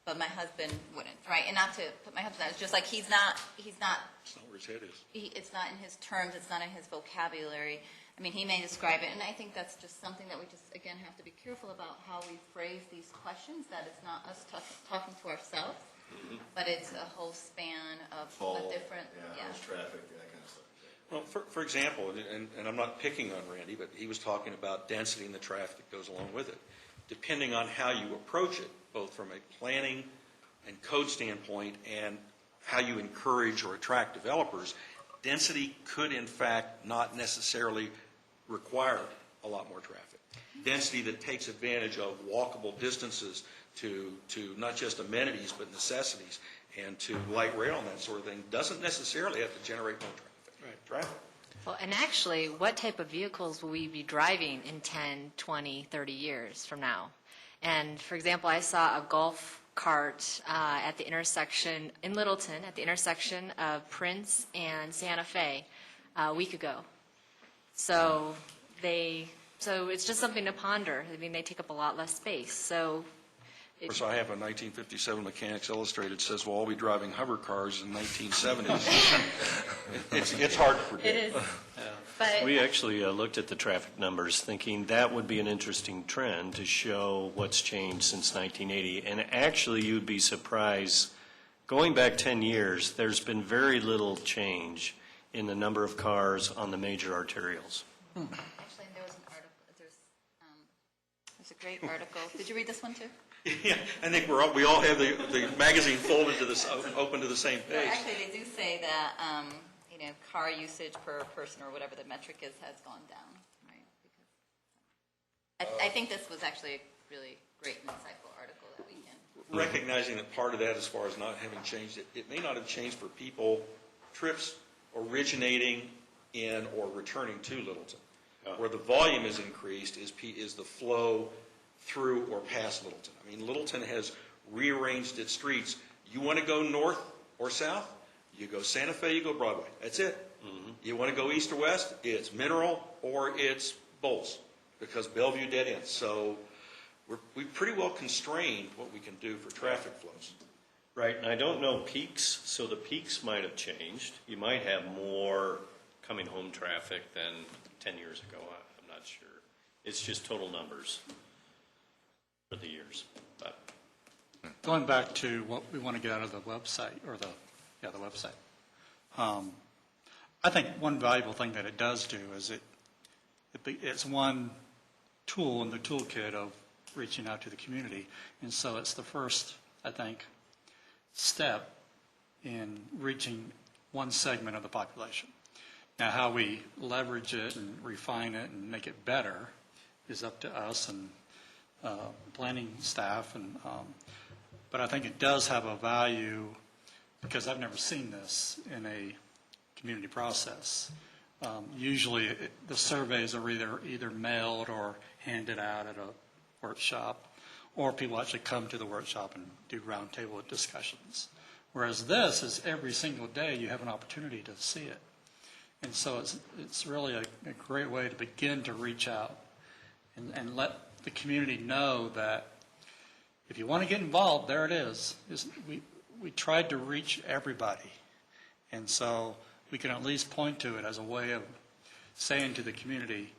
but my husband wouldn't, right? And not to put my husband down, it's just like he's not. It's not where his head is. It's not in his terms, it's not in his vocabulary. I mean, he may describe it, and I think that's just something that we just, again, have to be careful about how we phrase these questions, that it's not us talking to ourselves, but it's a whole span of different, yeah. traffic, that kind of stuff. Well, for example, and I'm not picking on Randy, but he was talking about density and the traffic that goes along with it. Depending on how you approach it, both from a planning and code standpoint and how you encourage or attract developers, density could in fact not necessarily require a lot more traffic. Density that takes advantage of walkable distances to not just amenities but necessities and to light rail and that sort of thing doesn't necessarily have to generate more traffic. Traffic. Well, and actually, what type of vehicles will we be driving in 10, 20, 30 years from now? And for example, I saw a golf cart at the intersection in Littleton, at the intersection of Prince and Santa Fe a week ago. So it's just something to ponder. I mean, they take up a lot less space. So Of course, I have a 1957 Mechanics Illustrated says we'll all be driving hover cars in 1970s. It's hard to predict. it is. But We actually looked at the traffic numbers, thinking that would be an interesting trend to show what's changed since 1980. And actually, you'd be surprised, going back 10 years, there's been very little change in the number of cars on the major arterials. Actually, there was an article, there's a great article. Did you read this one too? Yeah, I think we all have the magazine folded to this open to the same Well, page. actually, they do say that, car usage per person or whatever the metric is has gone down, right? Because I think this was actually a really great and insightful article that we can. Recognizing that part of that, as far as not having changed it may not have changed for people, trips originating in or returning to Littleton. Where the volume is increased is the flow through or past Littleton. I mean, Littleton has rearranged its streets. You want to go north or south? You go Santa Fe, you go Broadway. That's it. You want to go east or west? It's Mineral or it's Bowles, because Bellevue dead ends. So we pretty well constrained what we can do for traffic flows. Right, and I don't know peaks, so the peaks might have changed. You might have more coming home traffic than 10 years ago. I'm not sure. It's just total numbers for the years. But Going back to what we want to get out of the website, or the website. I think one valuable thing that it does do is it's one tool in the toolkit of reaching out to the community. And so it's the first, I think, step in reaching one segment of the population. Now, how we leverage it and refine it and make it better is up to us and planning staff. But I think it does have a value, because I've never seen this in a community process. Usually the surveys are either mailed or handed out at a workshop, or people actually come to the workshop and do roundtable discussions. Whereas this is every single day you have an opportunity to see it. And so it's really a great way to begin to reach out and let the community know that if you want to get involved, there it is. We tried to reach everybody. And so we can at least point to it as a way of saying to the community,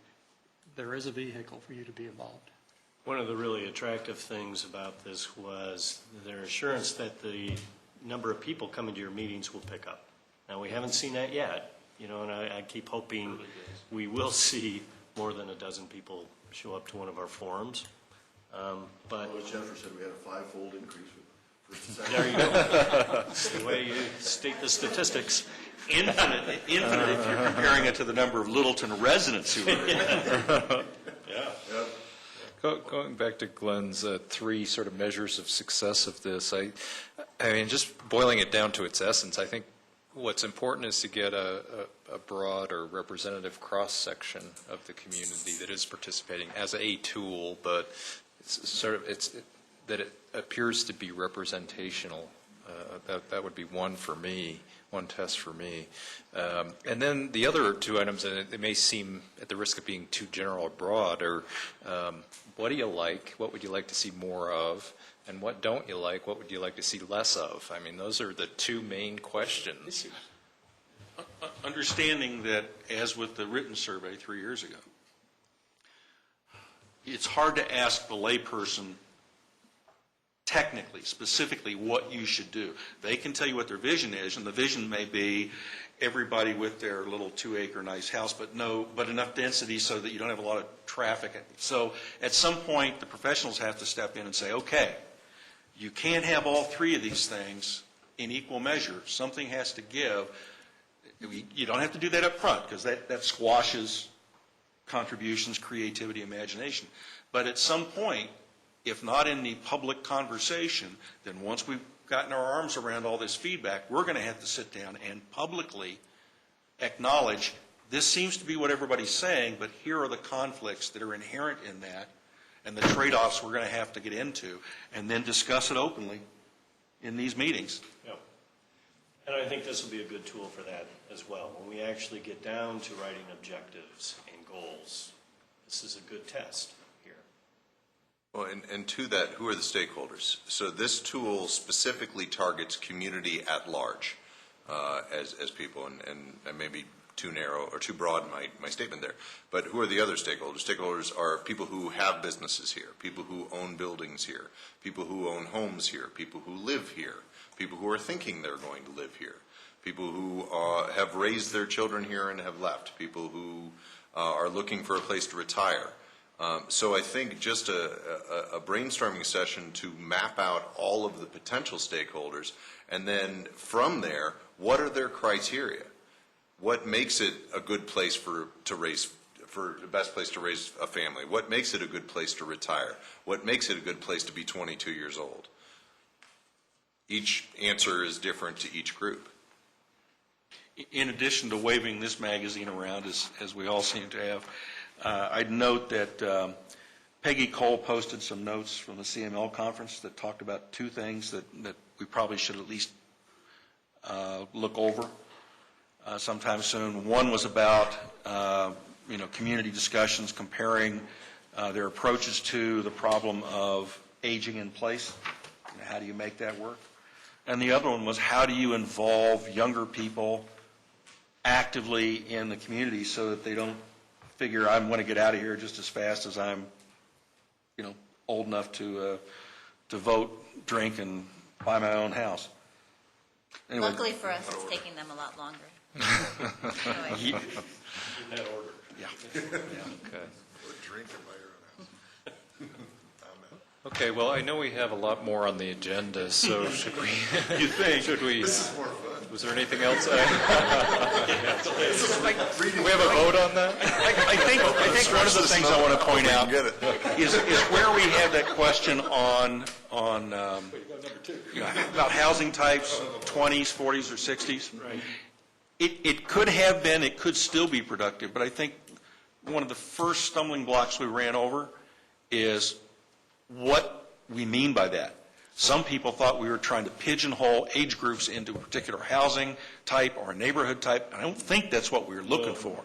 there is a vehicle for you to be involved. one of the really attractive things about this was their assurance that the number of people coming to your meetings will pick up. Now, we haven't seen that yet, and I keep hoping we will see more than a dozen people show up to one of our forums. But Well, Jennifer said we had a five-fold increase for there you go. That's the way you state the statistics. Infinite if you're comparing it to the number of Littleton residents who are in. Going back to Glenn's three sort of measures of success of this, I mean, just boiling it down to its essence, I think what's important is to get a broad or representative cross-section of the community that is participating as a tool, but that it appears to be representational. That would be one test for me. And then the other two items, and it may seem at the risk of being too general or broad, are what do you like? What would you like to see more of? And what don't you like? What would you like to see less of? I mean, those are the two main questions. Understanding that, as with the written survey 3 years ago, it's hard to ask the layperson technically, specifically, what you should do. They can tell you what their vision is, and the vision may be everybody with their little 2-acre nice house, but enough density so that you don't have a lot of traffic. So at some point, the professionals have to step in and say, okay, you can't have all three of these things in equal measure. Something has to give. You don't have to do that up front, because that squashes contributions, creativity, imagination. But at some point, if not in the public conversation, then once we've gotten our arms around all this feedback, we're going to have to sit down and publicly acknowledge this seems to be what everybody's saying, but here are the conflicts that are inherent in that and the trade-offs we're going to have to get into, and then discuss it openly in these meetings. Yeah. And I think this will be a good tool for that as well. When we actually get down to writing objectives and goals, this is a good test here. Well, and to that, who are the stakeholders? So this tool specifically targets community at large as people, and I may be too narrow or too broad in my statement there. But who are the other stakeholders? Stakeholders are people who have businesses here, people who own buildings here, people who own homes here, people who live here, people who are thinking they're going to live here, people who have raised their children here and have left, people who are looking for a place to retire. So I think just a brainstorming session to map out all of the potential stakeholders, and then from there, what are their criteria? What makes it a good place for the best place to raise a family? What makes it a good place to retire? What makes it a good place to be 22 years old? Each answer is different to each group. In addition to waving this magazine around, as we all seem to have, I'd note that Peggy Cole posted some notes from the CML conference that talked about two things that we probably should at least look over sometime soon. One was about community discussions comparing their approaches to the problem of aging in place. How do you make that work? And the other one was, how do you involve younger people actively in the community so that they don't figure I'm going to get out of here just as fast as I'm old enough to vote, drink, and buy my own house. Anyway. Luckily for us, it's taking them a lot longer. In that order. Yeah. Okay. Drink or buy your own house. Okay, well, I know we have a lot more on the agenda, so should we? You think? Should we? This is more fun. Was there anything else? Do we have a vote on that? I think one of the things I want to point out is where we have that question on about housing types, 20s, 40s, or 60s. Right. It could have been, it could still be productive, but I think one of the first stumbling blocks we ran over is what we mean by that. Some people thought we were trying to pigeonhole age groups into a particular housing type or a neighborhood type. I don't think that's what we were looking for.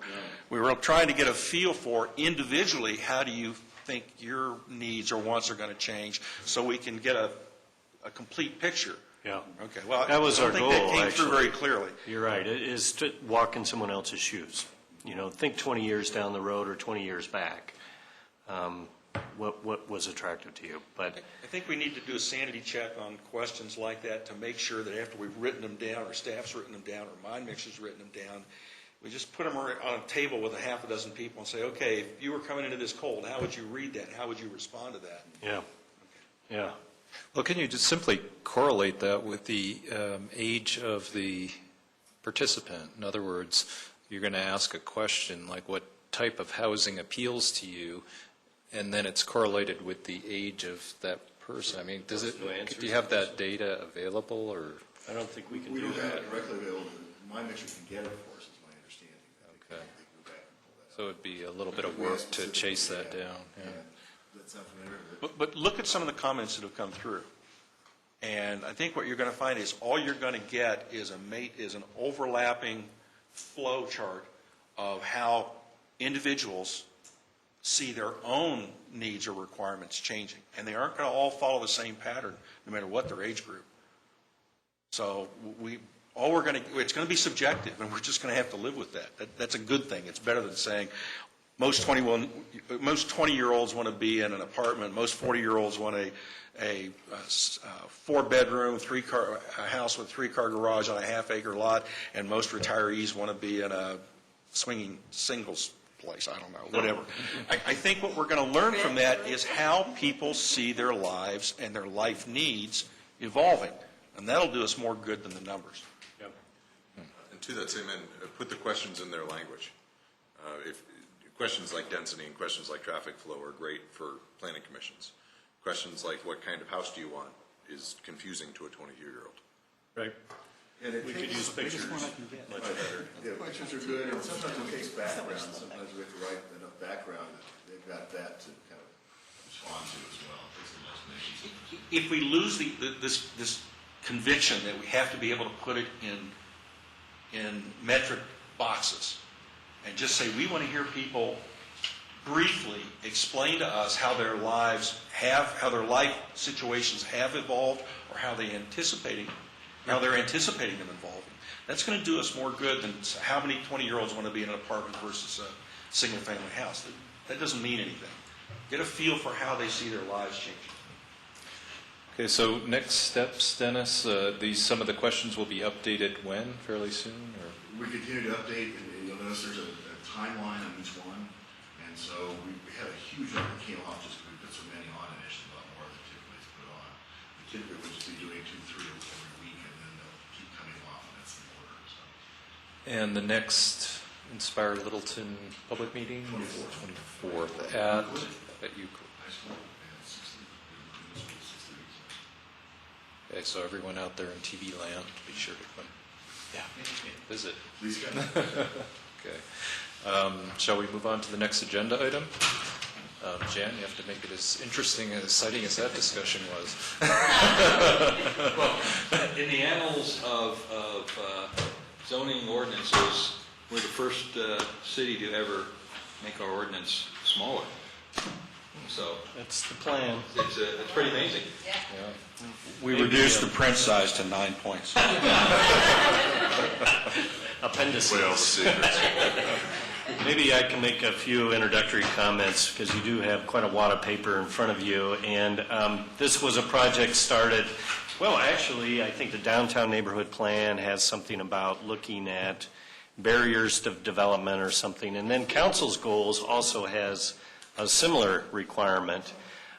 We were trying to get a feel for individually, how do you think your needs or wants are going to change, so we can get a complete picture. Yeah. Okay. Well, that was I our don't think goal, that came actually. through very clearly. You're right. It is to walk in someone else's shoes. Think 20 years down the road or 20 years back. What was attractive to you? But I think we need to do a sanity check on questions like that to make sure that after we've written them down, or staff's written them down, or Mind Mixer's written them down, we just put them on a table with a half a dozen people and say, okay, if you were coming into this cold, how would you read that? How would you respond to that? yeah, yeah. Well, can you just simply correlate that with the age of the participant? In other words, you're going to ask a question like, what type of housing appeals to you? And then it's correlated with the age of that person. I mean, do you have that data available, or? I don't think we can We do don't have that. it directly available. Mind Mixer can get it for us, is my understanding. Okay. They can go back and pull that out. So it'd be a little bit of work to chase that down. Yeah. That sounds familiar? But look at some of the comments that have come through. And I think what you're going to find is all you're going to get is an overlapping flow chart of how individuals see their own needs or requirements changing. And they aren't going to all follow the same pattern, no matter what their age group. So it's going to be subjective, and we're just going to have to live with that. That's a good thing. It's better than saying, most 20-year-olds want to be in an apartment, most 40-year-olds want a four-bedroom, a house with three-car garage on a half-acre lot, and most retirees want to be in a swinging singles place, I don't know, whatever. I think what we're going to learn from that is how people see their lives and their life needs evolving, and that'll do us more good than the numbers. And to that same end, put the questions in their language. If questions like density and questions like traffic flow are great for planning commissions. Questions like what kind of house do you want is confusing to a 20-year-old. Right. And it We could use pictures much better. Yeah, pictures are good, and sometimes it takes background, sometimes we have to write enough background that they've got that to kind of respond to as well. Takes some imagination. If we lose this conviction that we have to be able to put it in metric boxes and just say, we want to hear people briefly explain to us how their life situations have evolved or how they're anticipating them evolving. That's going to do us more good than how many 20-year-olds want to be in an apartment versus a single-family house. That doesn't mean anything. Get a feel for how they see their lives changing. Okay, so next steps, Dennis, some of the questions will be updated when, fairly soon? Or? We continue to update, and you'll notice there's a timeline on each one. And so we had a huge number that came off just because we put so many on initially, a lot more than typically is put on. We typically would just be doing 2-3 every week, and then they'll keep coming off, and that's the order. So. And the next Inspire Littleton public meeting is the 24th at Euclid. Okay, so everyone out there in TV land, be sure to come visit. Please come. Okay. Shall we move on to the next agenda item? Jan, you have to make it as interesting and exciting as that discussion was. Well, in the annals of zoning ordinances, we're the first city to ever make our ordinance smaller. So That's the plan. it's pretty amazing. Yeah. We reduced the print size to 9 points. Appendices. Well, secrets. Maybe I can make a few introductory comments because you do have quite a wad of paper in front of you. And this was a project started, well, actually, I think the Downtown Neighborhood Plan has something about looking at barriers to development or something. And then Council's Goals also has a similar requirement.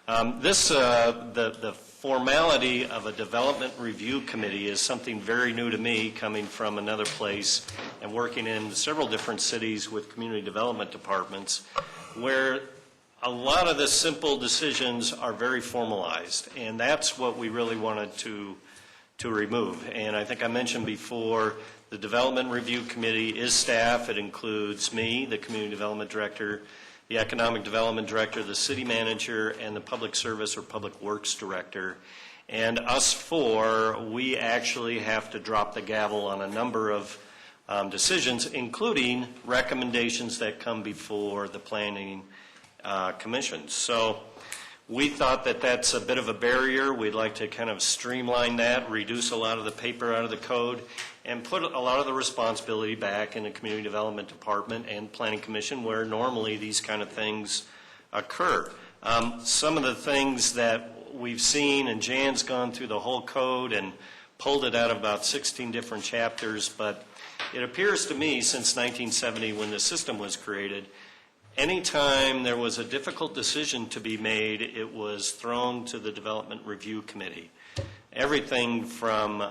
The formality of a development review committee is something very new to me, coming from another place and working in several different cities with community development departments, where a lot of the simple decisions are very formalized, and that's what we really wanted to remove. And I think I mentioned before, the development review committee is staff. It includes me, the community development director, the economic development director, the city manager, and the public service or public works director. And us four, we actually have to drop the gavel on a number of decisions, including recommendations that come before the planning commission. So we thought that that's a bit of a barrier. We'd like to kind of streamline that, reduce a lot of the paper out of the code, and put a lot of the responsibility back in the Community Development Department and Planning Commission, where normally these kind of things occur. Some of the things that we've seen, and Jan's gone through the whole code and pulled it out of about 16 different chapters, but it appears to me since 1970, when the system was created, anytime there was a difficult decision to be made, it was thrown to the Development Review Committee. Everything from,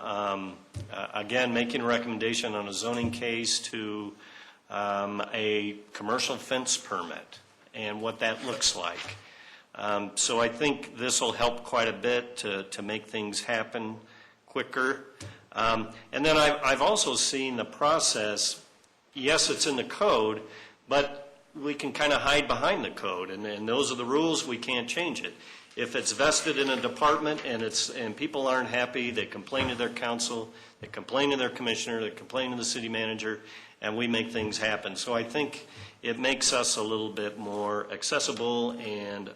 again, making a recommendation on a zoning case to a commercial fence permit and what that looks like. So I think this will help quite a bit to make things happen quicker. And then I've also seen the process, yes, it's in the code, but we can kind of hide behind the code, and those are the rules. We can't change it. If it's vested in a department and people aren't happy, they complain to their council, they complain to their commissioner, they complain to the city manager, and we make things happen. So I think it makes us a little bit more accessible and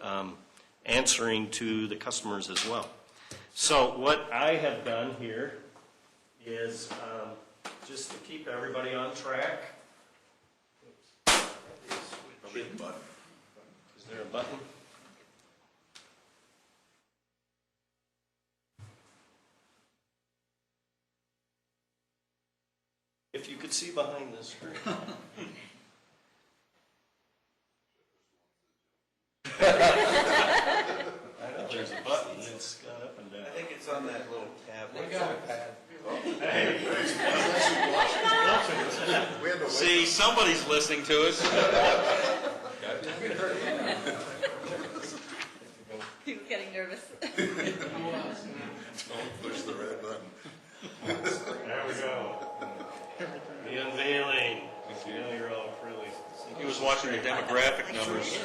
answering to the customers as well. So what I have done here is just to keep everybody on track. Is there a button? If you could see behind the screen. I know there's a button, it's gone up and down. I think it's on that little tablet. See, somebody's listening to us. People getting nervous. Don't push the red button. There we go. The unveiling. You know you're all really. He was watching the demographic numbers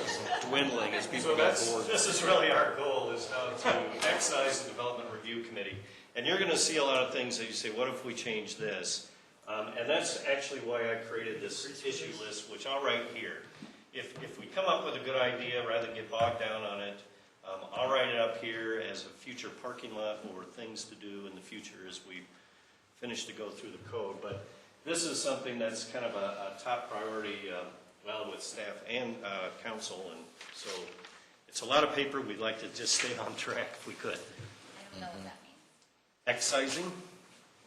dwindling as people So got bored. this is really our goal, is how to excise the Development Review Committee. And you're going to see a lot of things that you say, what if we change this? And that's actually why I created this issue list, which I'll write here. If we come up with a good idea, rather than get bogged down on it, I'll write it up here as a future parking lot or things to do in the future as we finish to go through the code. But this is something that's kind of a top priority, well, with staff and council, and so it's a lot of paper. We'd like to just stay on track if we could. I don't know what that means. Excising,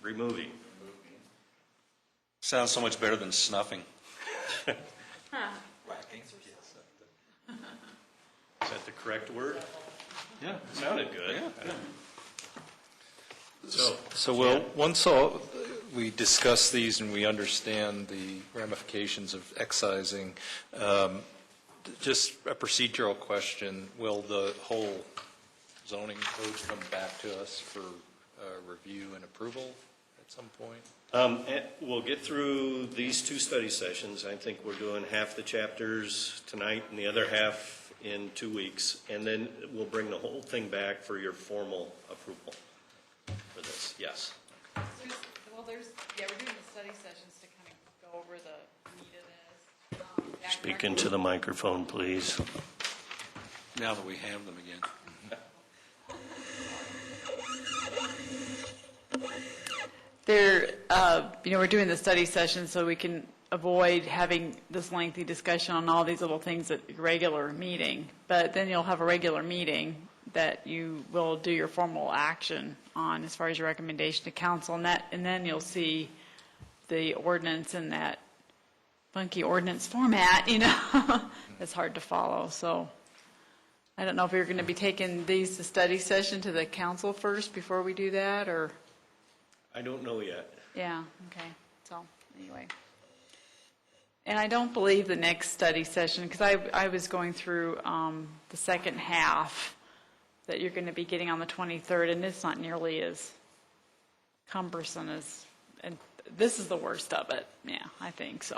removing. Sounds so much better than snuffing. Is that the correct word? Yeah. Sounded good. Yeah. So, once we discuss these and we understand the ramifications of excising, just a procedural question, will the whole zoning code come back to us for review and approval at some point? we'll get through these two study sessions. I think we're doing half the chapters tonight and the other half in 2 weeks. And then we'll bring the whole thing back for your formal approval for this. Yes. We're doing the study sessions to kind of go over the meat of this. Speak into the microphone, please. Now that we have them again. We're doing the study session so we can avoid having this lengthy discussion on all these little things at a regular meeting. But then you'll have a regular meeting that you will do your formal action on as far as your recommendation to council. And then you'll see the ordinance in that funky ordinance format, It's hard to follow. So I don't know if you're going to be taking these to study session to the council first before we do that, or... I don't know yet. Yeah, okay, so, anyway. And I don't believe the next study session, because I was going through the second half that you're going to be getting on the 23rd, and it's not nearly as cumbersome as, and this is the worst of it, yeah, I think, so.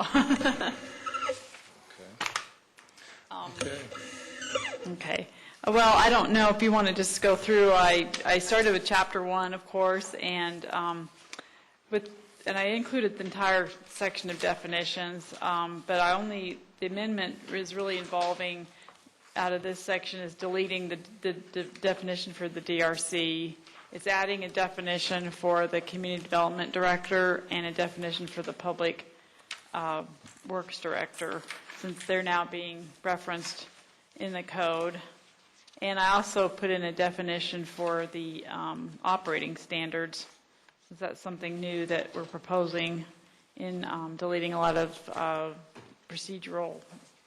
Okay. Well, I don't know if you want to just go through. I started with Chapter 1, of course, and I included the entire section of definitions, but the amendment is really involving, out of this section, is deleting the definition for the DRC. It's adding a definition for the Community Development Director and a definition for the Public Works Director, since they're now being referenced in the code. And I also put in a definition for the operating standards, since that's something new that we're proposing in deleting a lot of procedural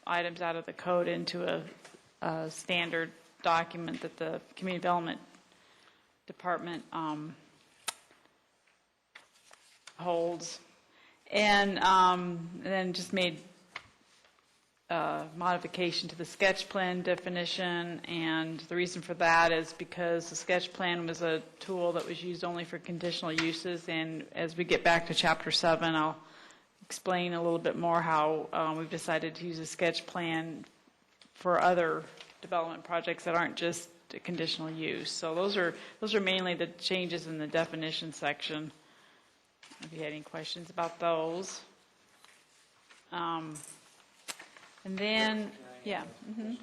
items out of the code into a standard document that the Community Development Department holds. And then just made modification to the sketch plan definition, and the reason for that is because the sketch plan was a tool that was used only for conditional uses, and as we get back to Chapter 7, I'll explain a little bit more how we've decided to use a sketch plan for other development projects that aren't just a conditional use. So those are mainly the changes in the definition section. If you had any questions about those. And then, yeah. Mm-hmm.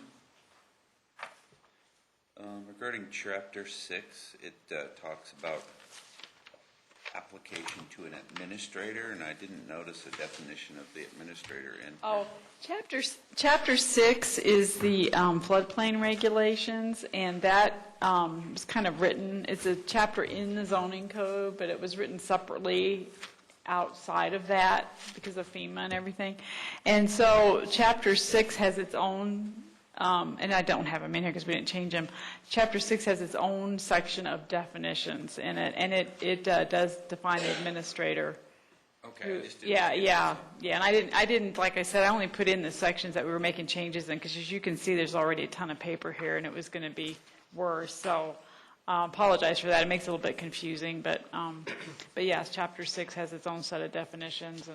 Regarding Chapter 6, it talks about application to an administrator, and I didn't notice a definition of the administrator in. Oh, Chapter 6 is the floodplain regulations, and that was kind of written, it's a chapter in the zoning code, but it was written separately outside of that because of FEMA and everything. And so Chapter 6 has its own, and I don't have them in here because we didn't change them. Chapter 6 has its own section of definitions in it, and it does define the administrator. Okay. I just didn't Yeah, and I didn't, like I said, I only put in the sections that we were making changes in, because as you can see, there's already a ton of paper here, and it was going to be worse, so apologize for that. It makes it a little bit confusing, but yes, Chapter 6 has its own set of definitions,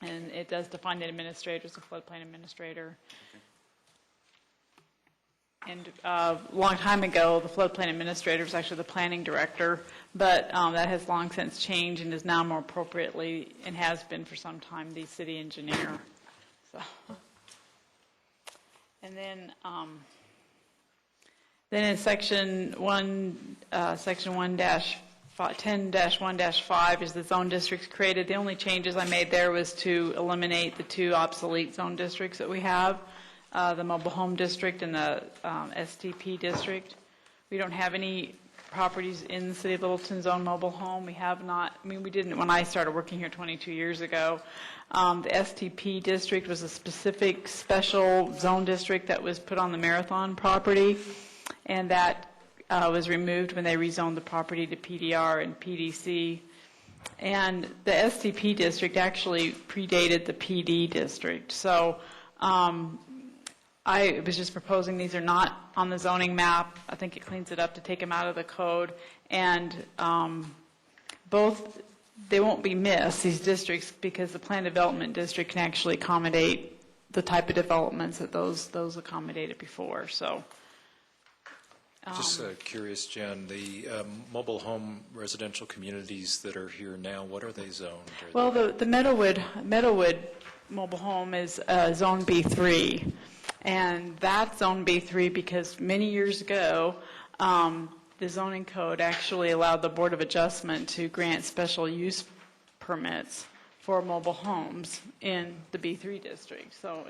and it does define the administrator as a floodplain administrator. And a long time ago, the floodplain administrator was actually the planning director, but that has long since changed and is now more appropriately, and has been for some time, the city engineer. So, and then in Section 10-1-5 is the zone districts created. The only changes I made there was to eliminate the two obsolete zone districts that we have. The mobile home district and the STP district. We don't have any properties in the city of Littleton zone mobile home. We have not, I mean, we didn't when I started working here 22 years ago. The STP district was a specific special zone district that was put on the Marathon property, and that was removed when they rezoned the property to PDR and PDC. And the STP district actually predated the PD district. So I was just proposing these are not on the zoning map. I think it cleans it up to take them out of the code. And both, they won't be missed, these districts, because the planned development district can actually accommodate the type of developments that those accommodated before. So. Just curious, Jen, the mobile home residential communities that are here now, what are they zoned? Well, the Meadowwood mobile home is Zone B3. And that's Zone B3 because many years ago, the zoning code actually allowed the Board of Adjustment to grant special use permits for mobile homes in the B3 district. So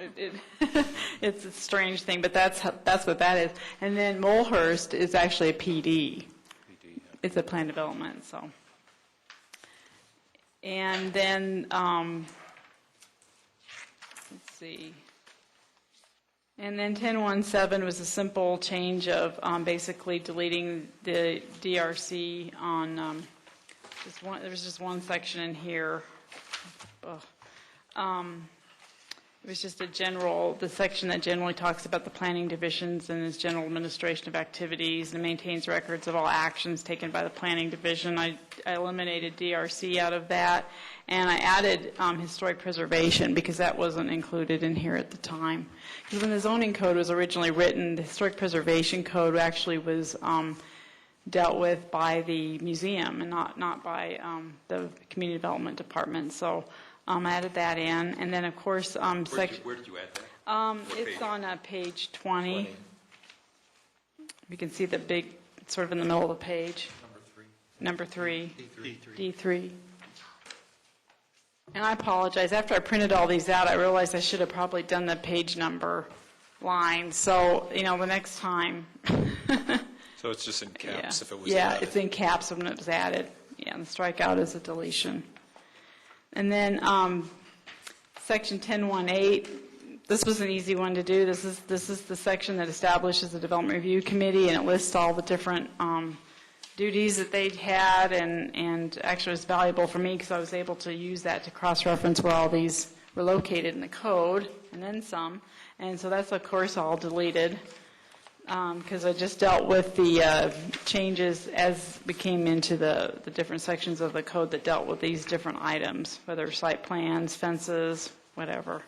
it's a strange thing, but that's what that is. And then Molehurst is actually a PD. It's a planned development. So, and then let's see. And then 10.1.7 was a simple change of basically deleting the DRC on there was just one section in here. It was just the section that generally talks about the planning divisions and its general administration of activities and maintains records of all actions taken by the planning division. I eliminated DRC out of that, and I added historic preservation because that wasn't included in here at the time. Because when the zoning code was originally written, the historic preservation code actually was dealt with by the museum and not by the community development department. So I added that in, and then of course, Where did you add that? it's on page 20. You can see the big, it's sort of in the middle of the page. Number 3. D3. And I apologize. After I printed all these out, I realized I should have probably done the page number line. So, the next time. So it's just in caps if it was Yeah, added. it's in caps when it was added. Yeah, and the strikeout is a deletion. And then Section 10.1.8, this was an easy one to do. This is the section that establishes the Development Review Committee, and it lists all the different duties that they had, and actually it was valuable for me because I was able to use that to cross-reference where all these were located in the code, and then some. And so that's, of course, all deleted because I just dealt with the changes as we came into the different sections of the code that dealt with these different items, whether site plans, fences, whatever.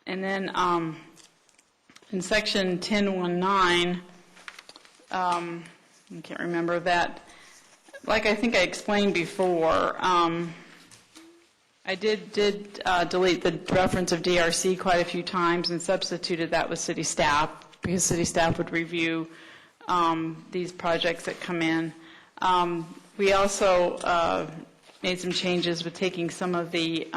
And then in Section 10.1.9, I can't remember that. Like I think I explained before, I did delete the reference of DRC quite a few times and substituted that with city staff because city staff would review these projects that come in. We also made some changes with taking some of the,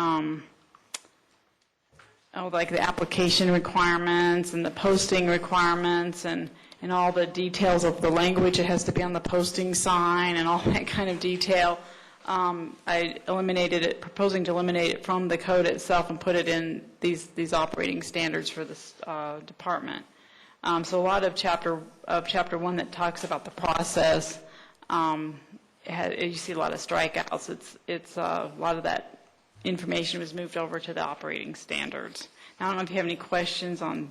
like the application requirements and the posting requirements and all the details of the language that has to be on the posting sign and all that kind of detail. I eliminated it, proposing to eliminate it from the code itself and put it in these operating standards for this department. So a lot of chapter 1 that talks about the process, you see a lot of strikeouts. It's a lot of that information was moved over to the operating standards. Now, I don't know if you have any questions on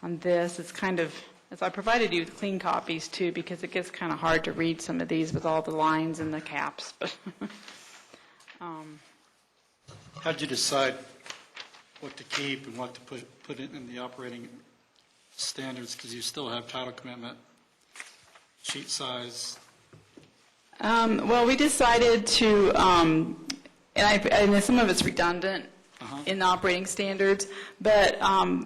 this. It's kind of, as I provided you with clean copies too, because it gets kind of hard to read some of these with all the lines and the caps. How'd you decide what to keep and what to put in the operating standards? Because you still have title commitment, sheet size. Well, we decided to, and some of it's redundant in the operating standards, but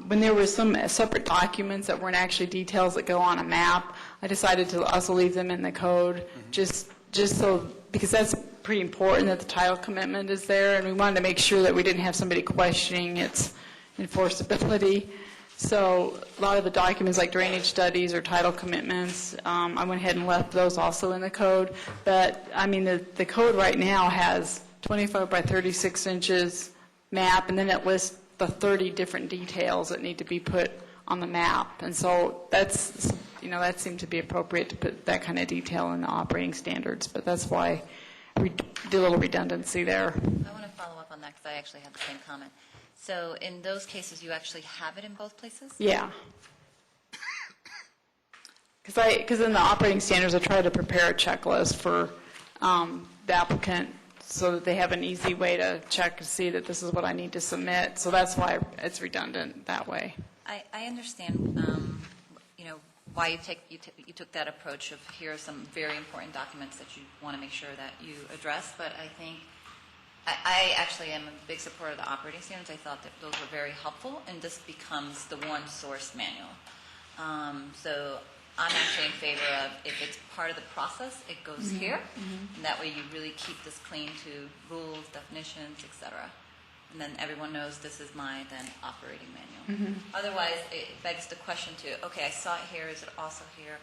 when there were some separate documents that weren't actually details that go on a map, I decided to also leave them in the code, just so, because that's pretty important that the title commitment is there, and we wanted to make sure that we didn't have somebody questioning its enforceability. So a lot of the documents like drainage studies or title commitments, I went ahead and left those also in the code. But, I mean, the code right now has 25 by 36 inches map, and then it lists the 30 different details that need to be put on the map. And so that's, that seemed to be appropriate to put that kind of detail in the operating standards. But that's why we did a little redundancy there. I want to follow up on that because I actually had the same comment. So in those cases, you actually have it in both places? Yeah. Because in the operating standards, I try to prepare a checklist for the applicant so that they have an easy way to check to see that this is what I need to submit. So that's why it's redundant that way. I understand, why you took that approach of here are some very important documents that you want to make sure that you address, but I think I actually am a big supporter of the operating standards. I thought that those were very helpful, and this becomes the one source manual. So I'm actually in favor of, if it's part of the process, it goes here, and that way you really keep this clean to rules, definitions, etc. And then everyone knows this is my then operating manual. Otherwise, it begs the question to, okay, I saw it here, is it also here,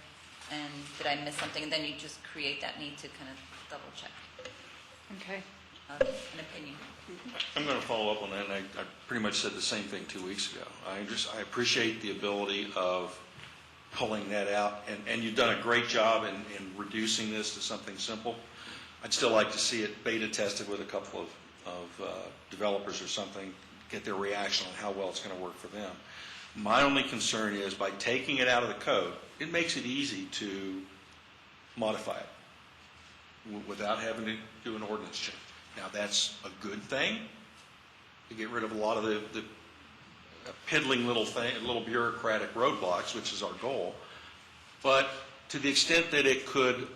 and did I miss something? And then you just create that need to kind of double check. Okay. An opinion. I'm going to follow up on that, and I pretty much said the same thing 2 weeks ago. I appreciate the ability of pulling that out, and you've done a great job in reducing this to something simple. I'd still like to see it beta tested with a couple of developers or something, get their reaction on how well it's going to work for them. My only concern is by taking it out of the code, it makes it easy to modify it without having to do an ordinance change. Now, that's a good thing to get rid of a lot of the piddling little bureaucratic roadblocks, which is our goal. But to the extent that it could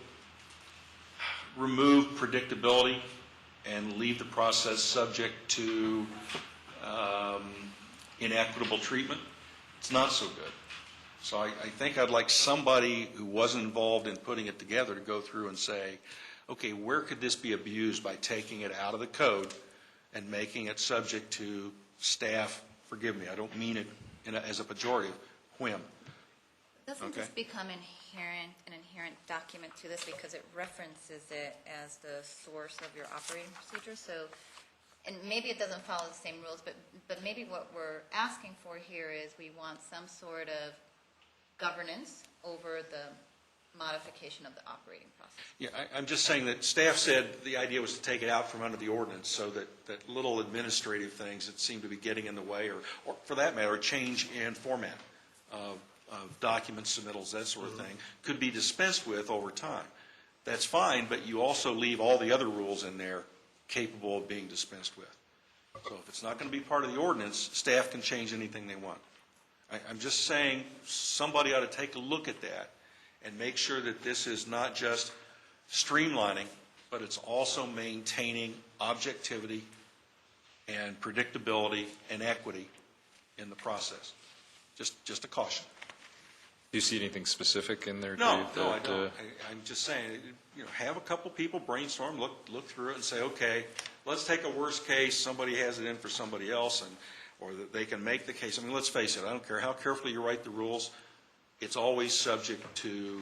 remove predictability and leave the process subject to inequitable treatment, it's not so good. So I think I'd like somebody who wasn't involved in putting it together to go through and say, okay, where could this be abused by taking it out of the code and making it subject to staff, forgive me, I don't mean it as a pejorative, whim. Doesn't this become an inherent document to this because it references it as the source of your operating procedure? So, and maybe it doesn't follow the same rules, but maybe what we're asking for here is we want some sort of governance over the modification of the operating process. Yeah, I'm just saying that staff said the idea was to take it out from under the ordinance so that little administrative things that seem to be getting in the way, or for that matter, a change in format of document submittals, that sort of thing, could be dispensed with over time. That's fine, but you also leave all the other rules in there capable of being dispensed with. So if it's not going to be part of the ordinance, staff can change anything they want. I'm just saying somebody ought to take a look at that and make sure that this is not just streamlining, but it's also maintaining objectivity and predictability and equity in the process. Just a caution. Do you see anything specific in there, Dave? No, I that, don't. I'm just saying, have a couple people brainstorm, look through it and say, okay, let's take a worst case, somebody has it in for somebody else, or that they can make the case. I mean, let's face it, I don't care how carefully you write the rules, it's always subject to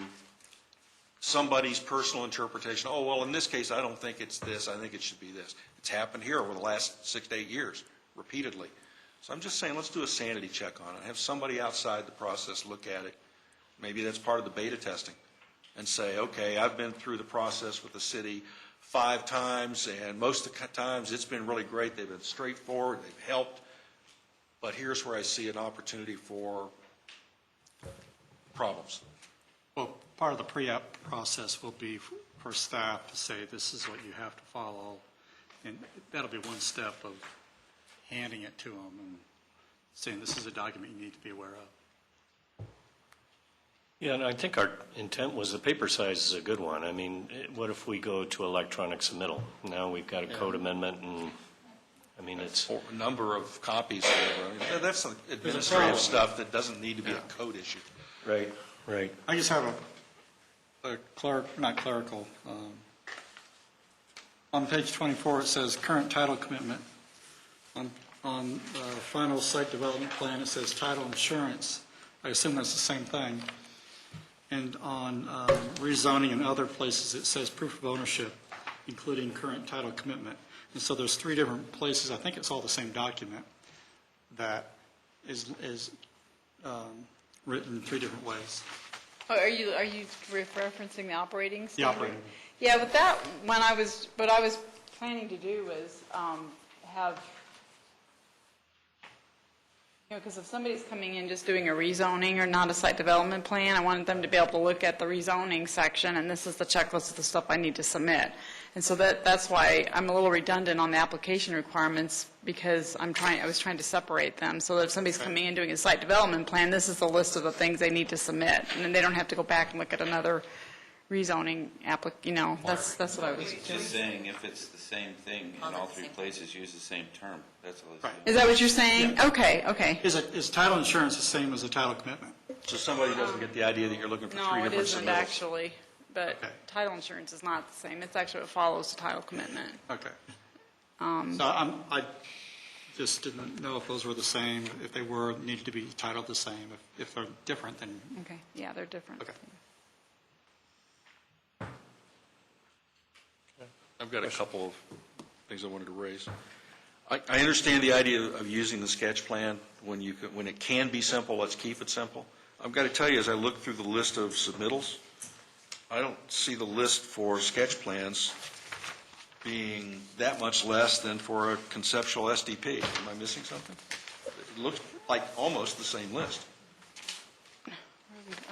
somebody's personal interpretation. Oh, well, in this case, I don't think it's this, I think it should be this. It's happened here over the last 6 to 8 years, repeatedly. So I'm just saying, let's do a sanity check on it. Have somebody outside the process look at it. Maybe that's part of the beta testing. And say, okay, I've been through the process with the city 5 times, and most of the times it's been really great. They've been straightforward, they've helped. But here's where I see an opportunity for problems. Well, part of the pre-app process will be for staff to say, this is what you have to follow. And that'll be one step of handing it to them and saying, this is a document you need to be aware of. Yeah, and I think our intent was the paper size is a good one. I mean, what if we go to electronic submittal? Now we've got a code amendment, and, I mean, it's... A number of copies. That's administrative stuff that doesn't need to be a code issue. Right, right. I just have not clerical. On page 24, it says current title commitment. On the final site development plan, it says title insurance. I assume that's the same thing. And on rezoning and other places, it says proof of ownership, including current title commitment. And so there's 3 different places. I think it's all the same document that is written in 3 different ways. Oh, are you referencing the operating standard? The operating. Yeah, with that, what I was planning to do was have, because if somebody's coming in just doing a rezoning or not a site development plan, I wanted them to be able to look at the rezoning section, and this is the checklist of the stuff I need to submit. And so that's why I'm a little redundant on the application requirements, because I was trying to separate them so that if somebody's coming in doing a site development plan, this is the list of the things they need to submit, and then they don't have to go back and look at another rezoning that's what I was Just saying, if it's the same thing in all 3 places, use the same term. That's all. Right. Is that what you're saying? Yeah. Okay. Is title insurance the same as a title commitment? So somebody doesn't get the idea that you're looking for 3 No, it different isn't submittals. actually, but Okay. title insurance is not the same. It's actually what follows the title commitment. Okay. So I just didn't know if those were the same, if they needed to be titled the same. If they're different, then... Okay, yeah, they're different. Okay. I've got a couple of things I wanted to raise. I understand the idea of using the sketch plan when it can be simple. Let's keep it simple. I've got to tell you, as I look through the list of submittals, I don't see the list for sketch plans being that much less than for a conceptual SDP. Am I missing something? It looks like almost the same list.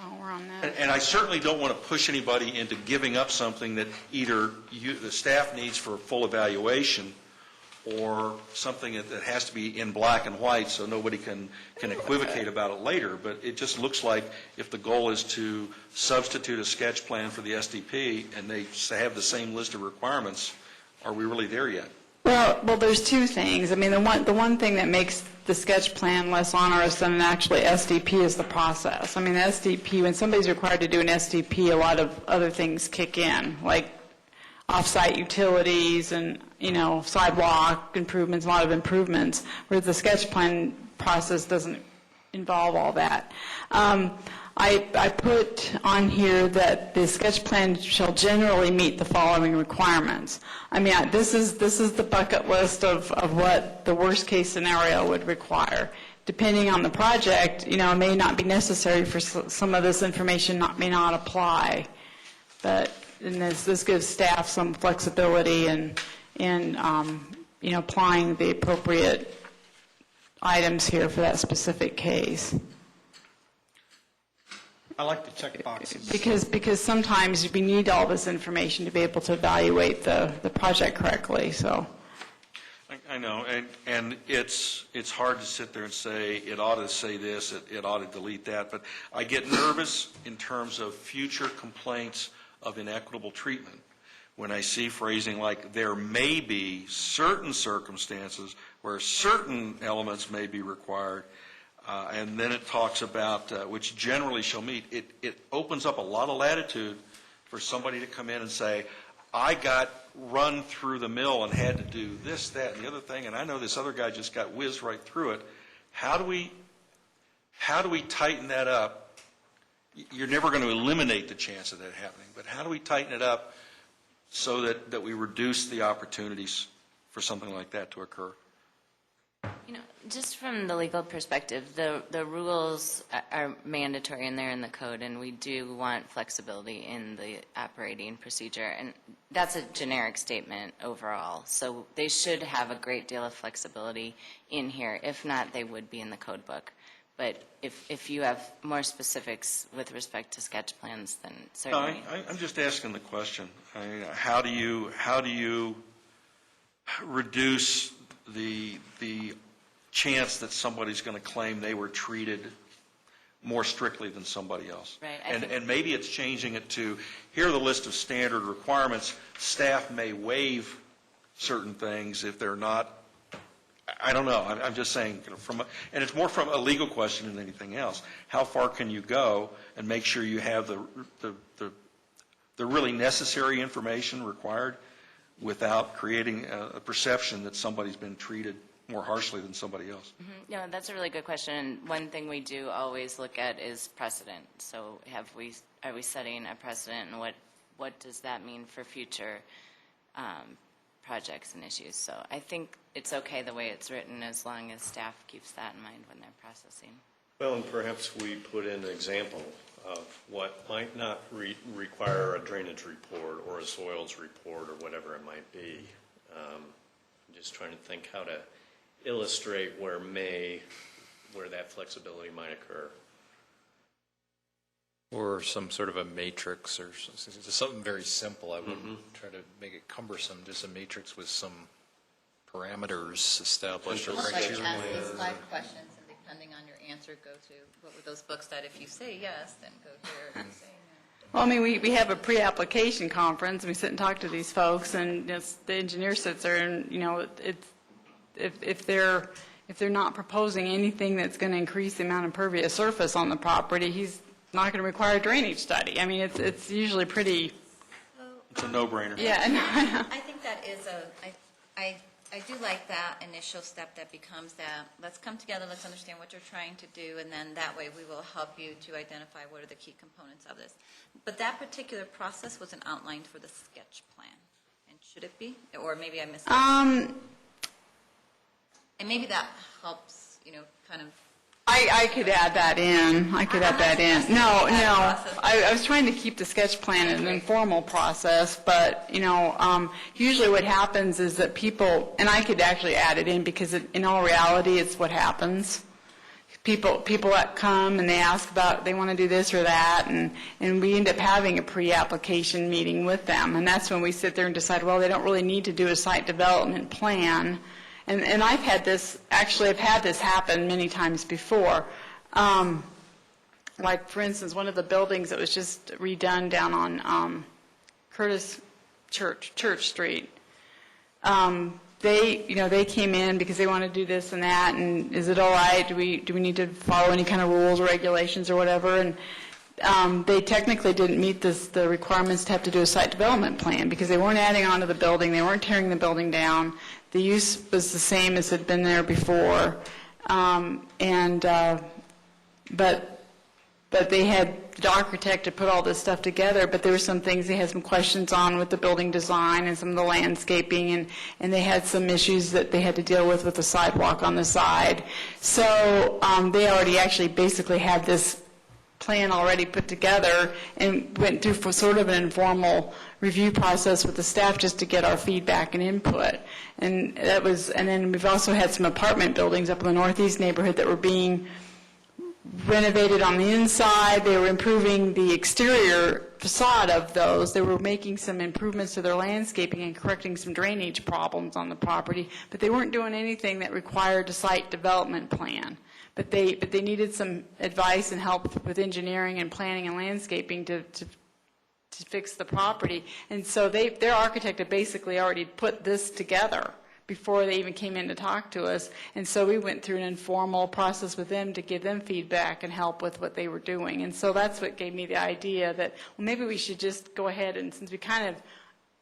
Oh, we're on that. And I certainly don't want to push anybody into giving up something that either the staff needs for full evaluation or something that has to be in black and white so nobody can equivocate about it later. But it just looks like if the goal is to substitute a sketch plan for the SDP and they have the same list of requirements, are we really there yet? Well, there's 2 things. I mean, the one thing that makes the sketch plan less onerous than an actually SDP is the process. I mean, the SDP, when somebody's required to do an SDP, a lot of other things kick in, like off-site utilities and, sidewalk improvements, a lot of improvements, whereas the sketch plan process doesn't involve all that. I put on here that the sketch plan shall generally meet the following requirements. I mean, this is the bucket list of what the worst-case scenario would require. Depending on the project, it may not be necessary for some of this information may not apply. But this gives staff some flexibility in applying the appropriate items here for that specific case. I like the check boxes. Because sometimes we need all this information to be able to evaluate the project correctly, so. I know, and it's hard to sit there and say, it ought to say this, it ought to delete that, but I get nervous in terms of future complaints of inequitable treatment when I see phrasing like, there may be certain circumstances where certain elements may be required. And then it talks about, which generally shall meet, it opens up a lot of latitude for somebody to come in and say, I got run through the mill and had to do this, that, and the other thing, and I know this other guy just got whizzed right through it. How do we tighten that up? You're never going to eliminate the chance of that happening, but how do we tighten it up so that we reduce the opportunities for something like that to occur? You know, just from the legal perspective, the rules are mandatory and they're in the code, and we do want flexibility in the operating procedure, and that's a generic statement overall. So they should have a great deal of flexibility in here. If not, they would be in the code book. But if you have more specifics with respect to sketch plans, then certainly. No, I'm just asking the question. How do you reduce the chance that somebody's going to claim they were treated more strictly than somebody else? Right. And maybe it's changing it to, here are the list of standard requirements. Staff may waive certain things if they're not. I don't know. I'm just saying, and it's more from a legal question than anything else. How far can you go and make sure you have the really necessary information required without creating a perception that somebody's been treated more harshly than somebody else? Mm-hmm. No, that's a really good question. And one thing we do always look at is precedent. So are we setting a precedent, and what does that mean for future projects and issues? So I think it's okay the way it's written, as long as staff keeps that in mind when they're processing. Well, and perhaps we put in an example of what might not require a drainage report or a soils report or whatever it might be. I'm just trying to think how to illustrate where that flexibility might occur. Or some sort of a matrix, or something very simple. I wouldn't try to make it cumbersome, just a matrix with some parameters established or Like criteria. ask these 5 questions, and depending on your answer, go to what were those books that if you say yes, then go here. If you say no. Well, I mean, we have a pre-application conference, and we sit and talk to these folks, and the engineer sits there, and, if they're not proposing anything that's going to increase the amount of impervious surface on the property, he's not going to require a drainage study. I mean, it's usually pretty. It's a no-brainer. Yeah. I think that is I do like that initial step that becomes that, let's come together, let's understand what you're trying to do, and then that way we will help you to identify what are the key components of this. But that particular process wasn't outlined for the sketch plan. And should it be? Or maybe I missed it. And maybe that helps, kind of. I could add that in. No. I was trying to keep the sketch plan an informal process, but, usually what happens is that people, and I could actually add it in because in all reality, it's what happens. People that come and they ask about, they want to do this or that, and we end up having a pre-application meeting with them, and that's when we sit there and decide, well, they don't really need to do a site development plan. And I've had this happen many times before. Like, for instance, one of the buildings that was just redone down on Curtis Church Street. They came in because they want to do this and that, and is it all right? Do we need to follow any kind of rules or regulations or whatever? And they technically didn't meet the requirements to have to do a site development plan because they weren't adding on to the building, they weren't tearing the building down. The use was the same as had been there before, but they had the architect to put all this stuff together, but there were some things they had some questions on with the building design and some of the landscaping, and they had some issues that they had to deal with the sidewalk on the side. So they already actually basically had this plan already put together and went through for sort of an informal review process with the staff just to get our feedback and input. And then we've also had some apartment buildings up in the northeast neighborhood that were being renovated on the inside. They were improving the exterior facade of those. They were making some improvements to their landscaping and correcting some drainage problems on the property, but they weren't doing anything that required a site development plan. But they needed some advice and help with engineering and planning and landscaping to fix the property. And so their architect had basically already put this together before they even came in to talk to us. And so we went through an informal process with them to give them feedback and help with what they were doing. And so that's what gave me the idea that, well, maybe we should just go ahead and, since we kind of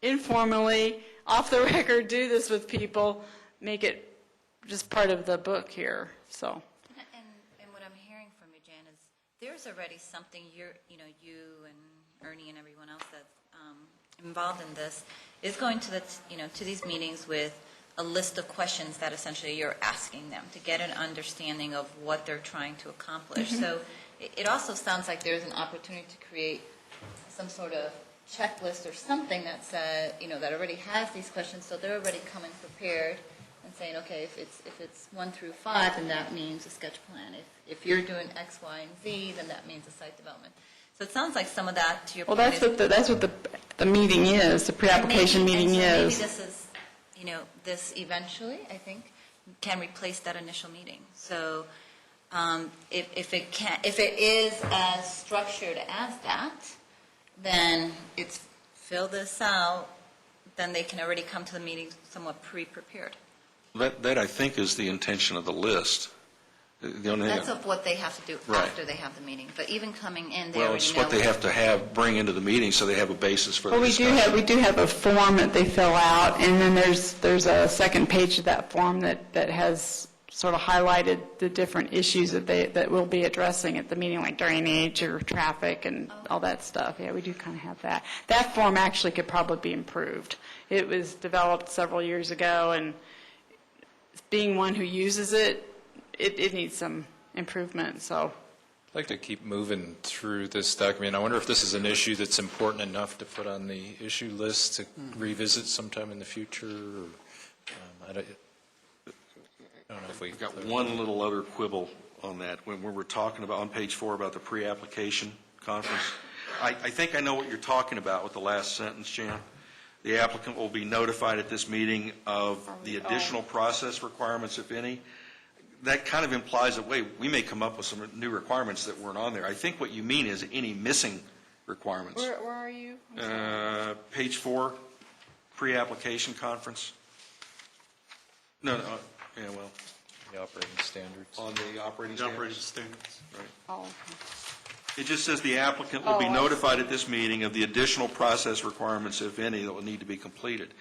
informally, off the record, do this with people, make it just part of the book here, so. And what I'm hearing from you, Jan, is there's already something you and Ernie and everyone else that's involved in this is going to to these meetings with a list of questions that essentially you're asking them to get an understanding of what they're trying to accomplish. So it also sounds like there's an opportunity to create some sort of checklist or something that said, that already has these questions, so they're already coming prepared and saying, okay, if it's 1 through 5, then that means a sketch plan. If you're doing X, Y, and Z, then that means a site development. So it sounds like some of that, to your point. Well, that's what the meeting is, the pre-application meeting is. Maybe this is, this eventually, I think, can replace that initial meeting. So if it is as structured as that, then it's fill this out, then they can already come to the meeting somewhat pre-prepared. That I think is the intention of the list. The only thing That's of what they have to do after they have the meeting. But even coming in, they well, already it's know. what they have to bring into the meeting so they have a basis for the discussion. We do have a form that they fill out, and then there's a second page of that form that has sort of highlighted the different issues that we'll be addressing at the meeting, like drainage or traffic and all that stuff. Yeah, we do kind of have that. That form actually could probably be improved. It was developed several years ago, and being one who uses it needs some improvement, so. I'd like to keep moving through this document. I wonder if this is an issue that's important enough to put on the issue list to revisit sometime in the future. Or, I don't know if we've got one little other quibble on that. When we're talking about, on page 4, about the pre-application conference, I think I know what you're talking about with the last sentence, Jan. The applicant will be notified at this meeting of the additional process requirements, if any. That kind of implies that, wait, we may come up with some new requirements that weren't on there. I think what you mean is any missing requirements. Where are you? Page 4, pre-application conference. No, yeah, well. The operating standards. On the operating standards. Right. Oh, okay. It just says the applicant will be notified at this meeting of the additional process requirements, if any, that will need to be completed.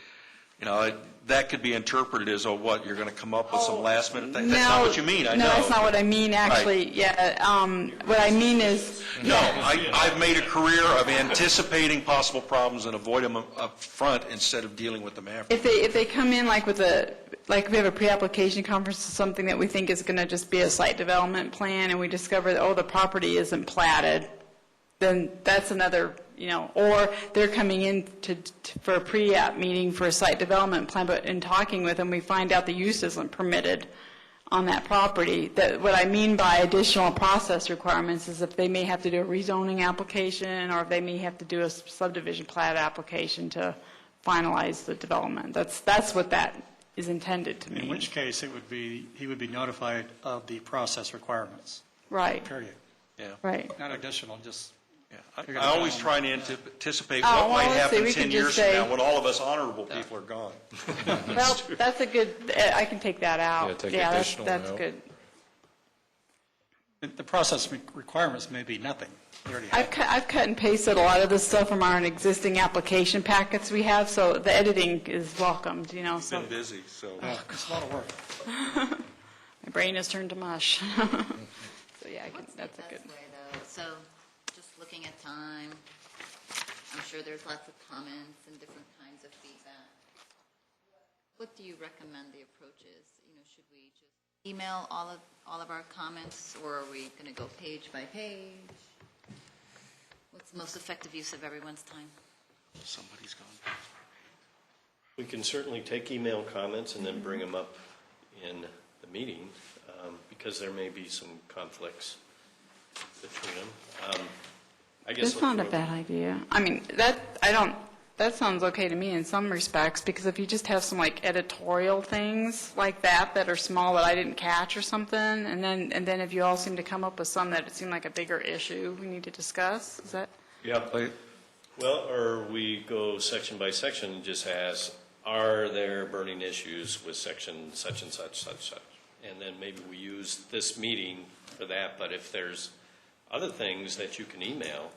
That could be interpreted as, what, you're going to come up with some last minute thing? That's not what you mean, I know. No, that's not what I mean, actually. Right. Yeah, what I mean is. No, I've made a career of anticipating possible problems and avoid them up front instead of dealing with them after. If they come in like if we have a pre-application conference or something that we think is going to just be a site development plan, and we discover that, the property isn't platted, then that's another, or they're coming in for a pre-app meeting for a site development plan, but in talking with them, we find out the use isn't permitted on that property. That what I mean by additional process requirements is if they may have to do a rezoning application, or if they may have to do a subdivision plat application to finalize the development. That's what that is intended to mean. In which case, he would be notified of the process requirements. Right. Period. Yeah. Right. Not additional, just. Yeah. I always try to anticipate what might happen 10 years from now when all of us honorable people are gone. Well, that's a good, I can take that out. Yeah, take additional that's out. good. The process requirements may be nothing. They already have. I've cut and pasted a lot of this stuff from our existing application packets we have, so the editing is welcomed, You've been busy, so. It's a lot of work. My brain has turned to mush. So, yeah, that's a good. Way, though? So just looking at time, I'm sure there's lots of comments and different kinds of feedback. What do you recommend the approach is? Should we just email all of our comments, or are we going to go page by page? What's the most effective use of everyone's time? Somebody's gone. We can certainly take email comments and then bring them up in the meeting, because there may be some conflicts between them. I guess That's not a bad idea. I mean, that sounds okay to me in some respects, because if you just have some editorial things like that are small that I didn't catch or something, and then if you all seem to come up with some that it seemed like a bigger issue we need to discuss, is that? Yeah. Well, or we go section by section and just ask are there burning issues with section such and such, such, such? And then maybe we use this meeting for that, but if there's other things that you can email,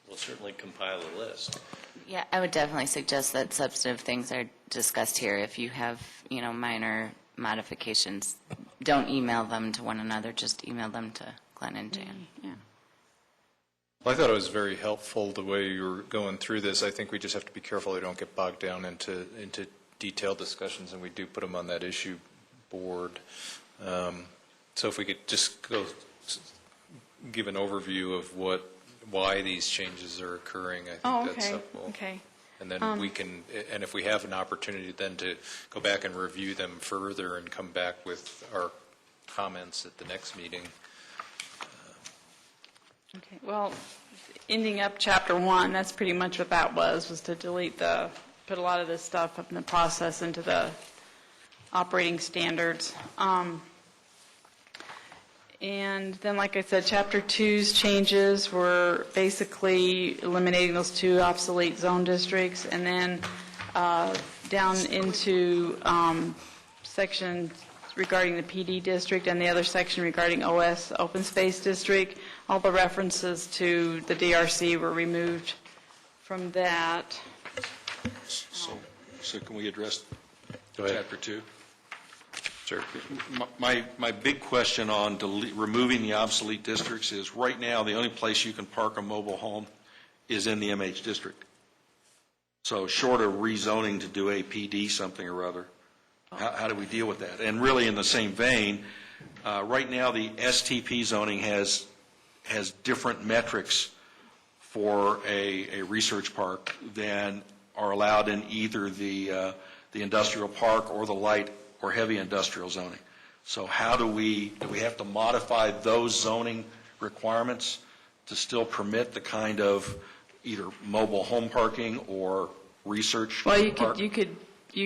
we'll certainly compile a list. Yeah, I would definitely suggest that substantive things are discussed here. If you have, minor modifications, don't email them to one another, just email them to Glenn and Jan. Yeah. Well, I thought it was very helpful the way you were going through this. I think we just have to be careful we don't get bogged down into detailed discussions, and we do put them on that issue board. So if we could just give an overview of why these changes are occurring, I think that's helpful. Okay. And then we can, and if we have an opportunity then to go back and review them further and come back with our comments at the next meeting. Okay, well, ending up chapter 1, that's pretty much what that was to put a lot of this stuff up in the process into the operating standards. And then, like I said, Chapter 2's changes were basically eliminating those 2 obsolete zone districts, and then down into section regarding the PD district and the other section regarding OS, Open Space District. All the references to the DRC were removed from that. So can we address Go ahead. Chapter 2? Sure. My big question on removing the obsolete districts is, right now, the only place you can park a mobile home is in the MH district. So short of rezoning to do a PD something or other, how do we deal with that? And really, in the same vein, right now, the STP zoning has different metrics for a research park than are allowed in either the industrial park or the light or heavy industrial zoning. So how do we have to modify those zoning requirements to still permit the kind of either mobile home parking or research Well, park? you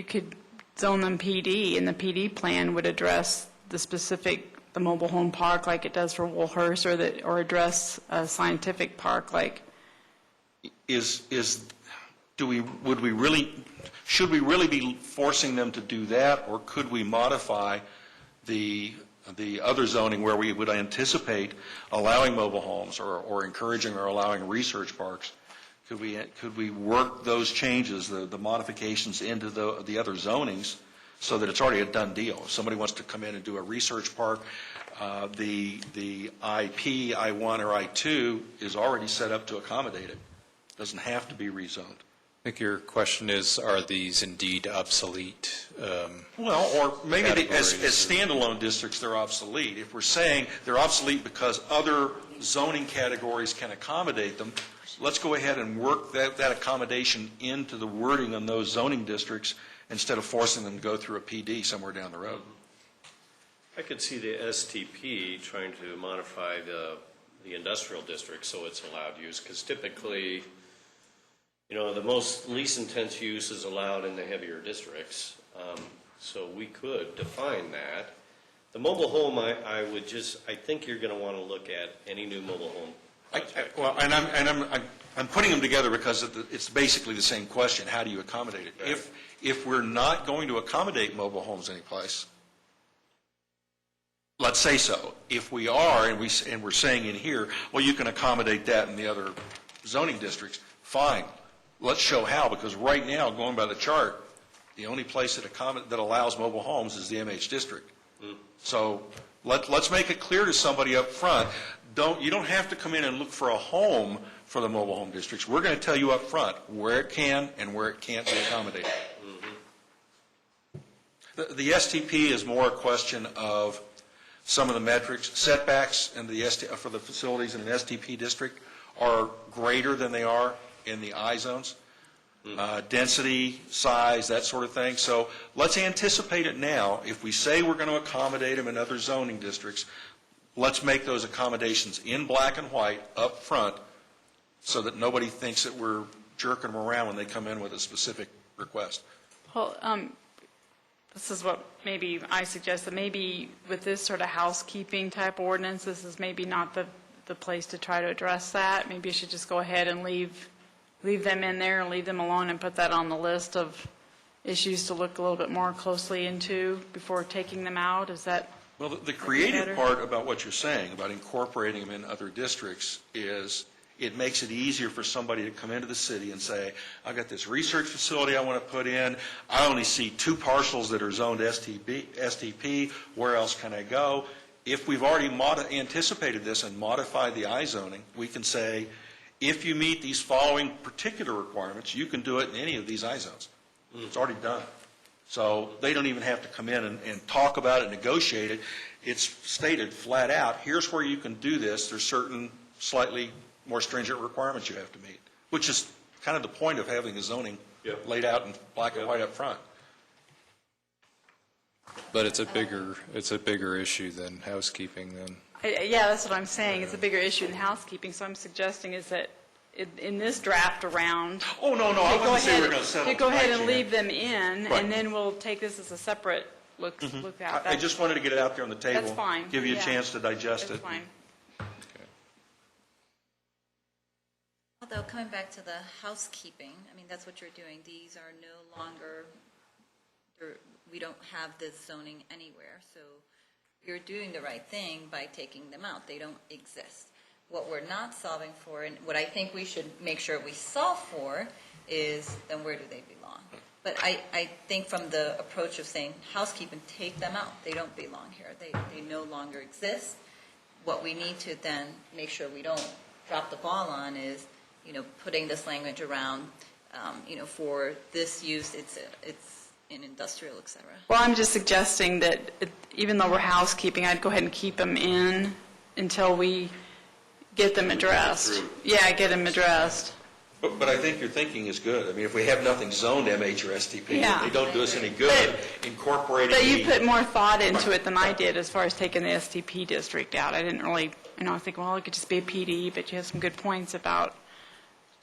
could zone them PD, and the PD plan would address the mobile home park like it does for Woolhurst, or address a scientific park like. Should we really be forcing them to do that, or could we modify the other zoning where we would anticipate allowing mobile homes or encouraging or allowing research parks? Could we work those changes, the modifications into the other zonings so that it's already a done deal? If somebody wants to come in and do a research park, the IP, I1 or I2 is already set up to accommodate it. Doesn't have to be rezoned. I think your question is, are these indeed obsolete? Well, or maybe as categories? standalone districts, they're obsolete. If we're saying they're obsolete because other zoning categories can accommodate them, let's go ahead and work that accommodation into the wording on those zoning districts instead of forcing them to go through a PD somewhere down the road. I could see the STP trying to modify the industrial district so it's allowed use, because typically, the most least intense use is allowed in the heavier districts. So we could define that. The mobile home, I think you're going to want to look at any new mobile home project. I'm putting them together because it's basically the same question. How do you accommodate it? Right. If we're not going to accommodate mobile homes anyplace, let's say so. If we are, and we're saying in here, well, you can accommodate that in the other zoning districts, fine. Let's show how, because right now, going by the chart, the only place that allows mobile homes is the MH district. So let's make it clear to somebody up front, you don't have to come in and look for a home for the mobile home districts. We're going to tell you up front where it can and where it can't be accommodated. The STP is more a question of some of the metrics. Setbacks for the facilities in an STP district are greater than they are in the I zones. Density, size, that sort of thing. So let's anticipate it now. If we say we're going to accommodate them in other zoning districts, let's make those accommodations in black and white up front so that nobody thinks that we're jerking them around when they come in with a specific request. Well, this is what maybe I suggest, that maybe with this sort of housekeeping type ordinance, this is maybe not the place to try to address that. Maybe you should just go ahead and leave them in there and leave them alone and put that on the list of issues to look a little bit more closely into before taking them out? Is that? Well, the better? creative part about what you're saying, about incorporating them in other districts, is it makes it easier for somebody to come into the city and say, I've got this research facility I want to put in, I only see 2 parcels that are zoned STP, where else can I go? If we've already anticipated this and modified the I-zoning, we can say, if you meet these following particular requirements, you can do it in any of these I-zones. It's already done. So they don't even have to come in and talk about it, negotiate it. It's stated flat out, here's where you can do this. There's certain slightly more stringent requirements you have to meet, which is kind of the point of having the zoning laid out in black and white up front. But it's a bigger issue than housekeeping then. Yeah, that's what I'm saying. It's a bigger issue than housekeeping, so I'm suggesting is that in this draft around. Oh, no, I wasn't saying we're going to settle. Go ahead and leave them in, Right. and then we'll take this as a separate look at. I just wanted to get it out there on the table. That's fine. Give you a Yeah. chance to digest That's it. fine. Although, coming back to the housekeeping, I mean, that's what you're doing. These are no longer, we don't have this zoning anywhere, so you're doing the right thing by taking them out. They don't exist. What we're not solving for, and what I think we should make sure we solve for, is then where do they belong? But I think from the approach of saying housekeeping, take them out. They don't belong here. They no longer exist. What we need to then make sure we don't drop the ball on is, putting this language around, for this use, it's in industrial, et cetera. Well, I'm just suggesting that even though we're housekeeping, I'd go ahead and keep them in until we get them addressed. Yeah, get them addressed. But I think your thinking is good. I mean, if we have nothing zoned MH or STP, Yeah. they don't do us any good incorporating But you the- put more thought into it than I did as far as taking the STP district out. I didn't really, I think, well, it could just be a PD, but you have some good points about,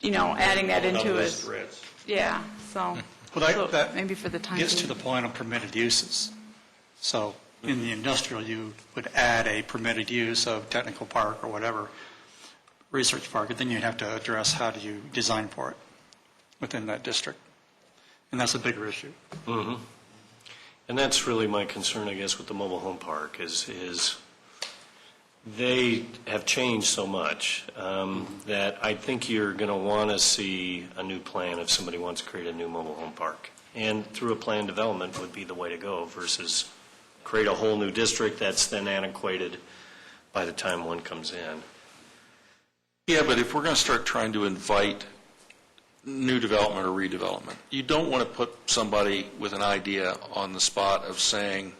adding that into those it. threads. Yeah, so That maybe for the time gets to being. the point of permitted uses. So in the industrial, you would add a permitted use of technical park or whatever, research park, and then you have to address how do you design for it within that district. And that's a bigger issue. Mm-hmm. And that's really my concern, I guess, with the mobile home park is they have changed so much that I think you're going to want to see a new plan if somebody wants to create a new mobile home park. And through a plan development would be the way to go versus create a whole new district that's then antiquated by the time one comes in. Yeah, but if we're going to start trying to invite new development or redevelopment, you don't want to put somebody with an idea on the spot of saying,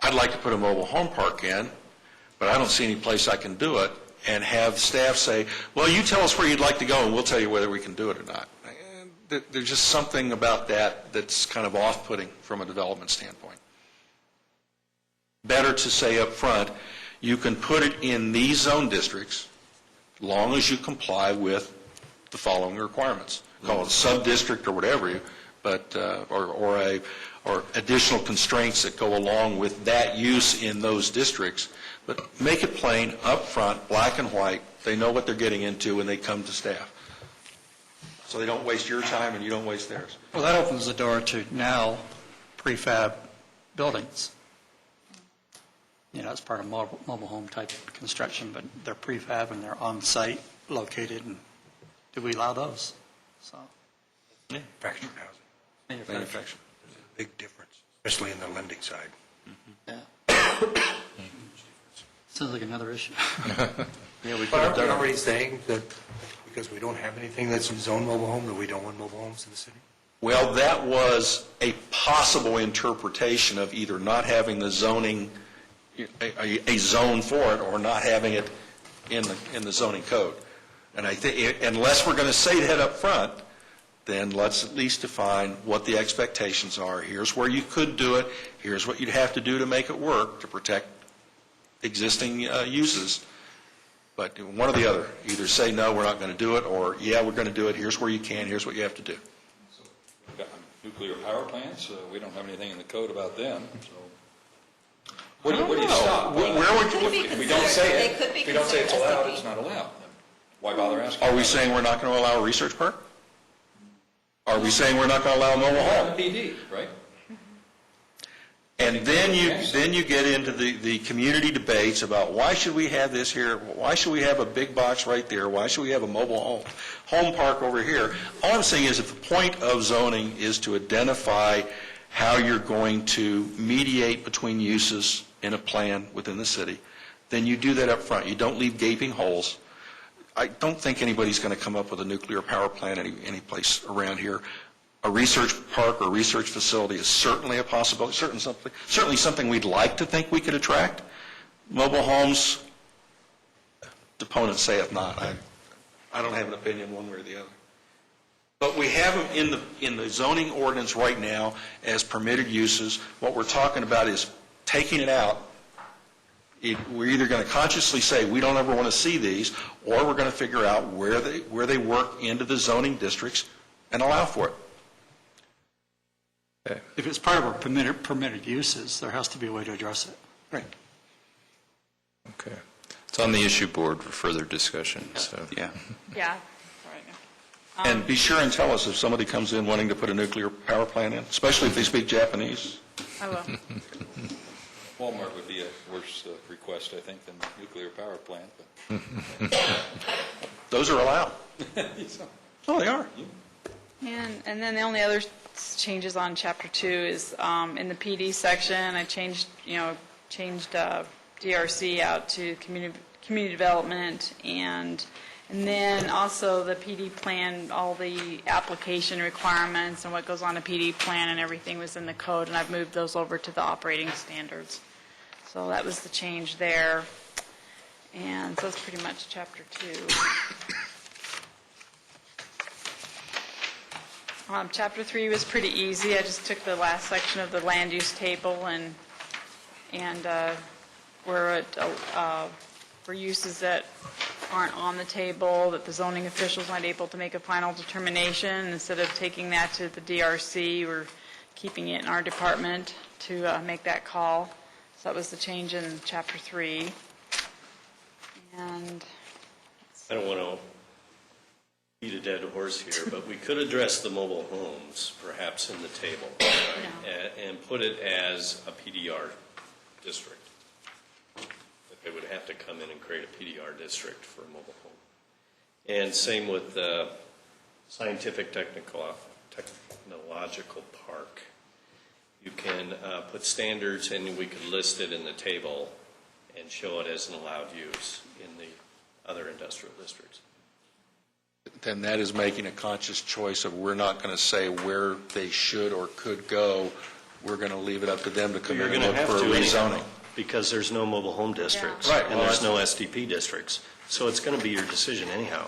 I'd like to put a mobile home park in, but I don't see any place I can do it, and have staff say, well, you tell us where you'd like to go, and we'll tell you whether we can do it or not. There's just something about that that's kind of off-putting from a development standpoint. Better to say up front, you can put it in these zone districts, long as you comply with the following requirements. Call it a sub-district or whatever, but or additional constraints that go along with that use in those districts. But make it plain, up front, black and white. They know what they're getting into when they come to staff. So they don't waste your time and you don't waste theirs. Well, that opens the door to now prefab buildings. It's part of mobile home type construction, but they're prefab and they're on-site located, and do we allow those? So, Manufactured housing. Manufacturing. There's a big difference, especially in the lending side. Yeah. Sounds like another issue. But aren't we already saying that because we don't have anything that's zone mobile home, that we don't want mobile homes in the city? Well, that was a possible interpretation of either not having the zoning, a zone for it, or not having it in the zoning code. And I think, unless we're going to say that up front, then let's at least define what the expectations are. Here's where you could do it. Here's what you'd have to do to make it work to protect existing uses. But one or the other, either say, no, we're not going to do it, or, yeah, we're going to do it. Here's where you can. Here's what you have to do. We've got nuclear power plants, we don't have anything in the code about them, so. Where do you stop? Where would Could be If we don't say it, considered- they could be if we don't say it's considered allowed, STP. it's not allowed. Why bother asking? Are we saying we're not going to allow a research park? Are we saying we're not going to allow a mobile home? PD, right? And then you get into the community debates about why should we have this here? Why should we have a big box right there? Why should we have a mobile home park over here? All I'm saying is if the point of zoning is to identify how you're going to mediate between uses in a plan within the city, then you do that up front. You don't leave gaping holes. I don't think anybody's going to come up with a nuclear power plant any place around here. A research park or research facility is certainly a possibility, certainly something we'd like to think we could attract. Mobile homes, deponent saith not. I don't have an opinion one way or the other. But we have them in the zoning ordinance right now as permitted uses. What we're talking about is taking it out. We're either going to consciously say we don't ever want to see these, or we're going to figure out where they work into the zoning districts and allow for it. Okay. If it's part of our permitted uses, there has to be a way to address it. Right. Okay. It's on the issue board for further discussion, so. Yeah. Yeah. All right. And be sure and tell us if somebody comes in wanting to put a nuclear power plant in, especially if they speak Japanese. I will. Walmart would be a worse request, I think, than the nuclear power plant. But Those are allowed. Oh, they are. And then the only other changes on Chapter 2 is in the PD section, I changed DRC out to community development, and then also the PD plan, all the application requirements and what goes on a PD plan and everything was in the code, and I've moved those over to the operating standards. So that was the change there. And so that's pretty much Chapter 2. Chapter 3 was pretty easy. I just took the last section of the land use table and where for uses that aren't on the table, that the zoning officials aren't able to make a final determination, instead of taking that to the DRC, we're keeping it in our department to make that call. So that was the change in Chapter 3. And I don't want to beat a dead horse here, but we could address the mobile homes perhaps in the table and put it as a PDR district. That they would have to come in and create a PDR district for a mobile home. And same with the scientific technological park. You can put standards and we could list it in the table and show it as an allowed use in the other industrial districts. Then that is making a conscious choice of we're not going to say where they should or could go. We're going to leave it up to them to come in and look for rezoning. Because there's no mobile home districts. Right. And there's no SDP districts. So it's going to be your decision anyhow.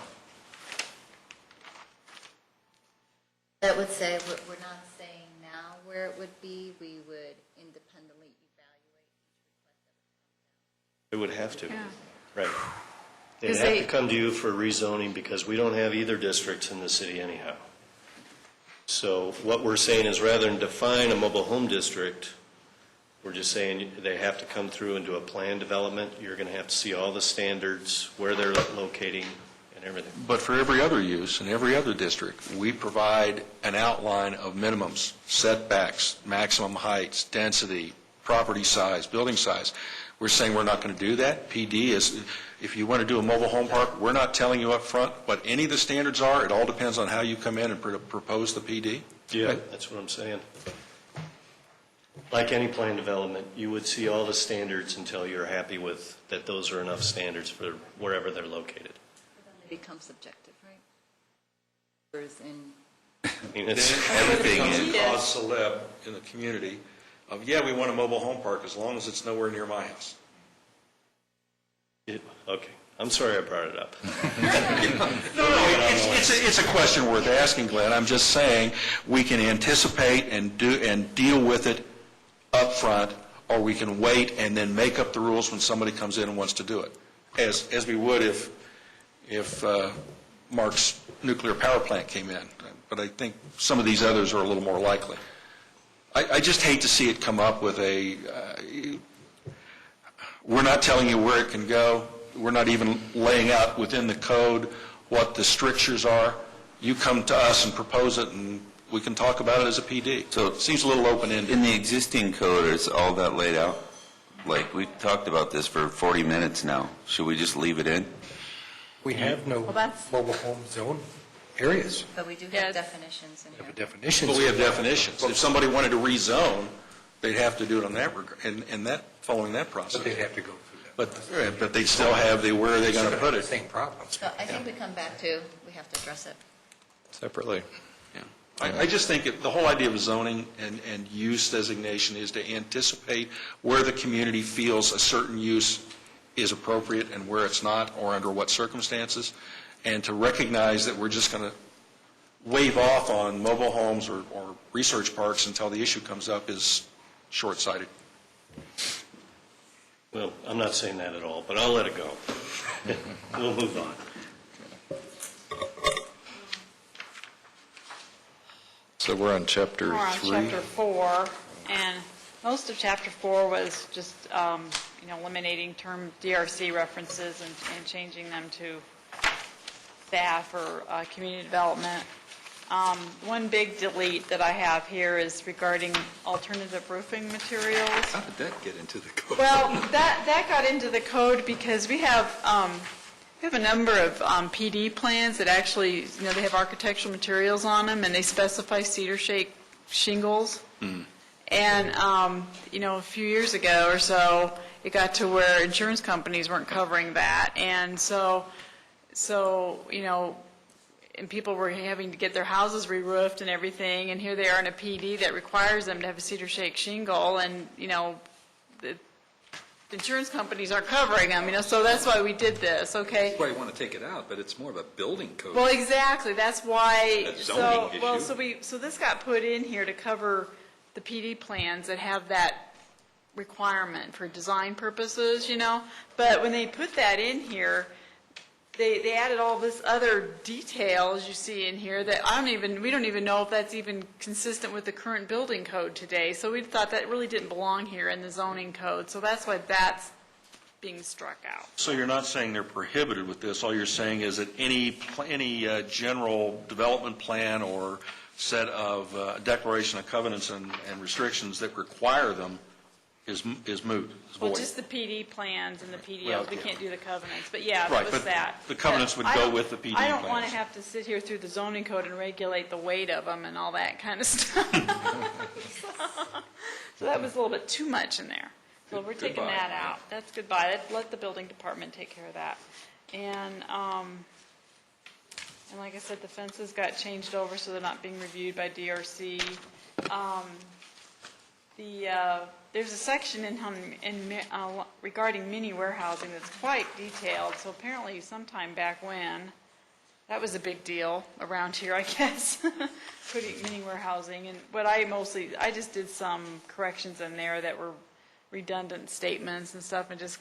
That would say, we're not saying now where it would be, we would independently evaluate each request. It would have to. Yeah. Right. They'd have to come to you for rezoning because we don't have either districts in the city anyhow. So what we're saying is rather than define a mobile home district, we're just saying they have to come through and do a plan development. You're going to have to see all the standards, where they're locating, and everything. But for every other use in every other district, we provide an outline of minimums, setbacks, maximum heights, density, property size, building size. We're saying we're not going to do that. PD is, if you want to do a mobile home park, we're not telling you up front what any of the standards are. It all depends on how you come in and propose the PD. Yeah, that's what I'm saying. Like any plan development, you would see all the standards until you're happy with that those are enough standards for wherever they're located. It becomes subjective, right? Whereas in I mean, it's Everything is cause celeb in the community of, yeah, we want a mobile home park as long as it's nowhere near my house. Okay. I'm sorry I brought it up. No, it's a question worth asking, Glenn. I'm just saying we can anticipate and deal with it up front, or we can wait and then make up the rules when somebody comes in and wants to do it, as we would if Mark's nuclear power plant came in. But I think some of these others are a little more likely. I just hate to see it come up with we're not telling you where it can go. We're not even laying out within the code what the strictures are. You come to us and propose it, and we can talk about it as a PD. So it seems a little open-ended. In the existing code, is all that laid out? Like, we've talked about this for 40 minutes now. Should we just leave it in? We have no mobile home zone areas. But we do have definitions in We have here. a definition. But we have definitions. If somebody wanted to rezone, they'd have to do it on that, and that, following that process. But they'd have to go through that. But they still have where are they going to put it? Same problems. So I think we come back to, we have to address it. Separately. I just think the whole idea of zoning and use designation is to anticipate where the community feels a certain use is appropriate and where it's not, or under what circumstances, and to recognize that we're just going to wave off on mobile homes or research parks until the issue comes up is short-sighted. Well, I'm not saying that at all, but I'll let it go. We'll move on. So we're on chapter 3. We're on chapter 4, and most of chapter 4 was just, eliminating term DRC references and changing them to staff or community development. One big delete that I have here is regarding alternative roofing materials. How did that get into the code? Well, that got into the code because we have a number of PD plans that actually, they have architectural materials on them, and they specify cedar shake shingles. And, a few years ago or so, it got to where insurance companies weren't covering that. And so and people were having to get their houses re-roofed and everything, and here they are in a PD that requires them to have a cedar shake shingle, and, the insurance companies aren't covering them, so that's why we did this, okay? That's why you want to take it out, but it's more of a building code. Well, exactly, that's why, A zoning so this got put in here to cover the PD plans that have that requirement for design purposes, but when they put that in here, they added all this other detail, as you see in here, that we don't even know if that's even consistent with the current building code today. So we thought that really didn't belong here in the zoning code. So that's why that's being struck out. So you're not saying they're prohibited with this. All you're saying is that any general development plan or set of declaration of covenants and restrictions that require them is moot, is Well, void. just the PD plans and the PDOs. Well, we yeah. can't do the covenants. But yeah, Right, that was but that. the covenants would But go I don't- with the PD I don't want to plans. have to sit here through the zoning code and regulate the weight of them and all that kind of stuff. So that was a little bit too much in there. So we're taking Goodbye. that out. That's goodbye. Let the building department take care of that. And like I said, the fences got changed over so they're not being reviewed by DRC. There's a section regarding mini warehousing that's quite detailed. So apparently sometime back when, that was a big deal around here, I guess, putting mini warehousing. And what I just did some corrections in there that were redundant statements and stuff, and just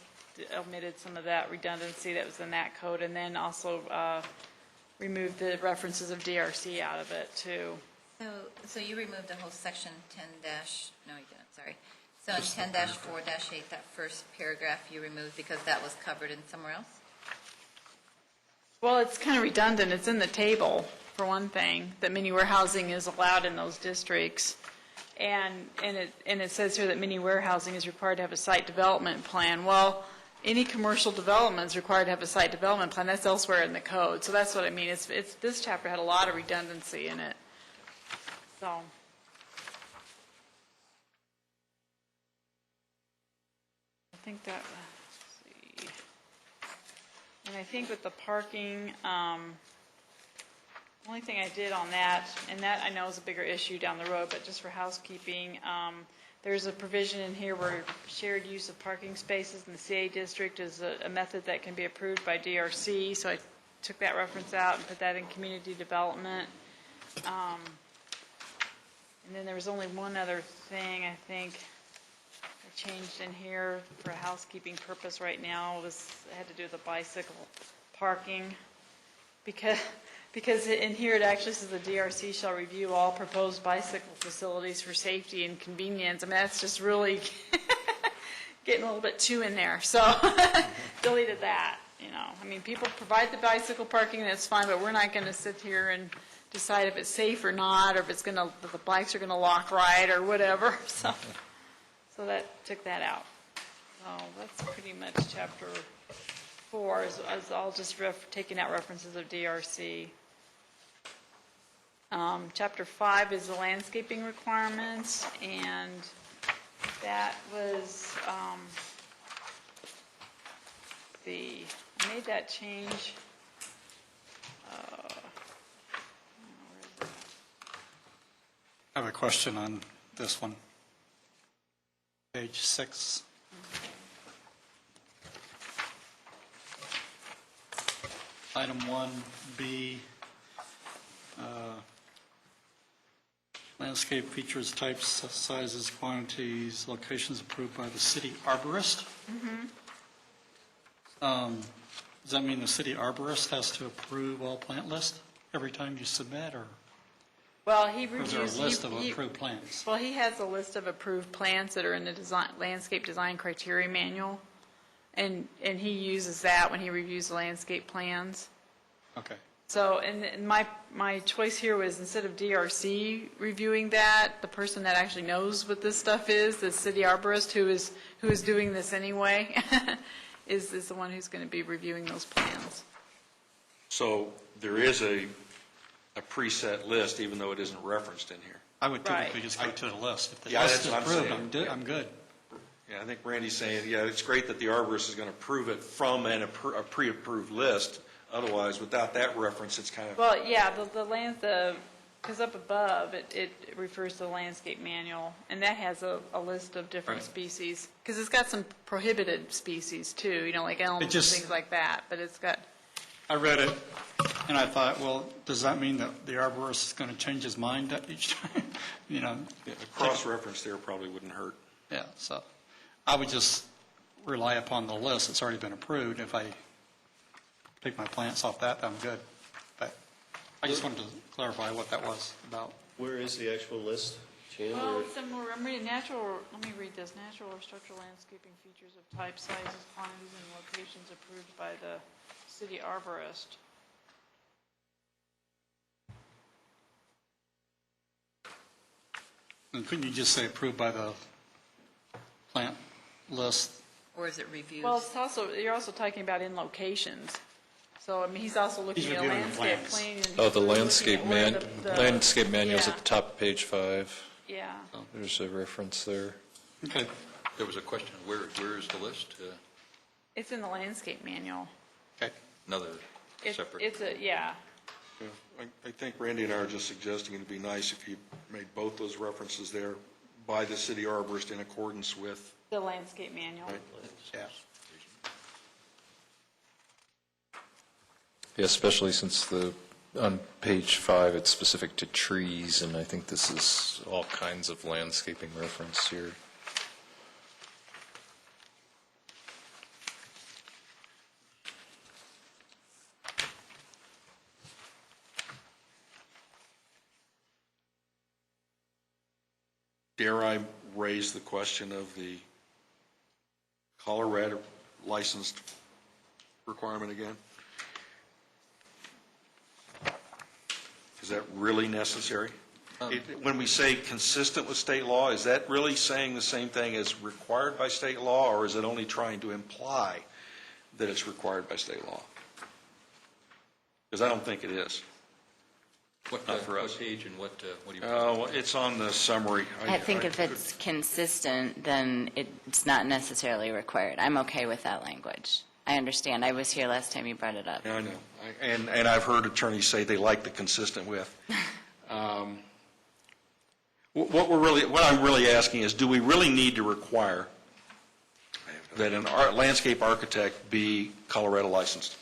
omitted some of that redundancy that was in that code, and then also removed the references of DRC out of it too. So you removed the whole section 10 no, you didn't, sorry. So in 10-4-8, that first paragraph you removed because that was covered in somewhere else? Well, it's kind of redundant. It's in the table, for one thing, that mini warehousing is allowed in those districts. And it says here that mini warehousing is required to have a site development plan. Well, any commercial development is required to have a site development plan. That's elsewhere in the code. So that's what I mean. This chapter had a lot of redundancy in it. So. I think that, let's see. And I think with the parking, the only thing I did on that, and that I know is a bigger issue down the road, but just for housekeeping, there's a provision in here where shared use of parking spaces in the CA district is a method that can be approved by DRC, so I took that reference out and put that in community development. And then there was only one other thing I think I changed in here for a housekeeping purpose right now. It had to do with the bicycle parking. Because in here it actually says the DRC shall review all proposed bicycle facilities for safety and convenience. I mean, that's just really getting a little bit too in there. So deleted that, I mean, people provide the bicycle parking, that's fine, but we're not going to sit here and decide if it's safe or not, or if it's gonna, if the bikes are gonna lock right or whatever, so that took that out. So that's pretty much chapter 4, is all just taking out references of DRC. Chapter 5 is the landscaping requirements, and that was, I made that change. I have a question on this one. Page 6. Item 1B, landscape features, types, sizes, quantities, locations approved by the city arborist. Does that mean the city arborist has to approve all plant lists every time you submit, or Well, he is there a reviews. list of approved plants? Well, he has a list of approved plants that are in the landscape design criteria manual, and he uses that when he reviews the landscape plans. Okay. So, and my choice here was, instead of DRC reviewing that, the person that actually knows what this stuff is, the city arborist who is doing this anyway, is the one who's going to be reviewing those plans. So there is a preset list, even though it isn't referenced in here. I would typically Right. just go to the list. If the Yeah, list that's is what I'm approved, saying. I'm good. Yeah, I think Randy's saying, yeah, it's great that the arborist is going to approve it from a pre-approved list. Otherwise, without that reference, it's kind of, Well, yeah, because up above, it refers to the landscape manual, and that has a list of different Right. species. Because it's got some prohibited species too, like elms and just- things like that, but it's got, I read it, and I thought, well, does that mean that the arborist is going to change his mind each time? yeah, a cross-reference there probably wouldn't hurt. Yeah, so I would just rely upon the list that's already been approved. If I take my plants off that, I'm good. But I just wanted to clarify what that was about. Where is the actual list, Jan? well, Where- I'm reading let me read this, natural or structural landscaping features of type, sizes, quantities, and locations approved by the city arborist. And couldn't you just say approved by the plant list? Or is it reviews? Well, it's also, you're also talking about in locations. So, I mean, he's also looking He's at a reviewing the landscape plans. plan. and Oh, the we're looking landscape at where landscape manual's yeah. at the top of page 5. Yeah. There's a reference there. Okay. There was a question, where is the list? It's in the landscape manual. Okay. Another It's- separate. It's yeah. Yeah, I think Randy and I are just suggesting it'd be nice if you made both those references there by the city arborist in accordance with. The landscape manual. Right. Yeah. Yeah, especially since on page 5, it's specific to trees, and I think this is all kinds of landscaping reference here. Dare I raise the question of the Colorado licensed requirement again? Is that really necessary? When we say consistent with state law, is that really saying the same thing as required by state law, or is it only trying to imply that it's required by state law? Because I don't think it is. What for us. what page and what do you? Oh, it's on the summary. I think if it's consistent, then it's not necessarily required. I'm okay with that language. I understand. I was here last time you brought it up. Yeah, I know. And I've heard attorneys say they like the consistent with. What I'm really asking is, do we really need to require that an landscape architect be Colorado licensed?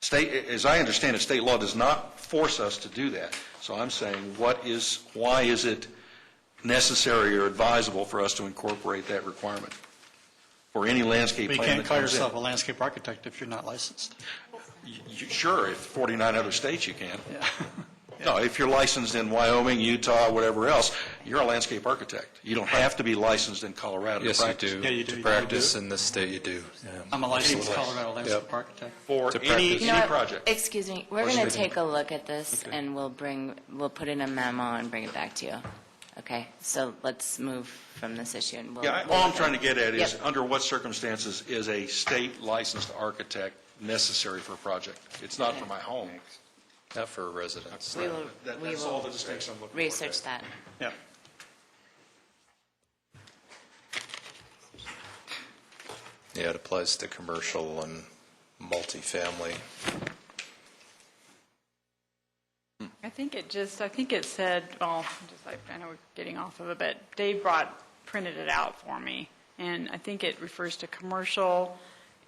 State, as I understand it, state law does not force us to do that. So I'm saying, why is it necessary or advisable for us to incorporate that requirement for any landscape But you plan can't that call comes in? yourself a landscape architect if you're not licensed. Sure, if 49 other states you can. Yeah. No, if you're licensed in Wyoming, Utah, whatever else, you're a landscape architect. You don't have to be licensed in Colorado to Yes, you practice. do. Yeah, you do. To You practice do. in this state, you do. Yeah. I'm a licensed Colorado landscape architect. For To any practice. You know what? project. Excuse me, we're going to take a look at this, and we'll put in a memo and bring it back to you. Okay? So let's move from this issue, and we'll... Yeah, we'll all I'm look trying to at- get at is, Yep. under what circumstances is a state licensed architect necessary for a project? It's not for my home. Not for residents. We will, That's all the distinction I'm looking for. research that. Yeah. Yeah, it applies to commercial and multifamily. I think it said, well, I know we're getting off of it, but Dave printed it out for me, and I think it refers to commercial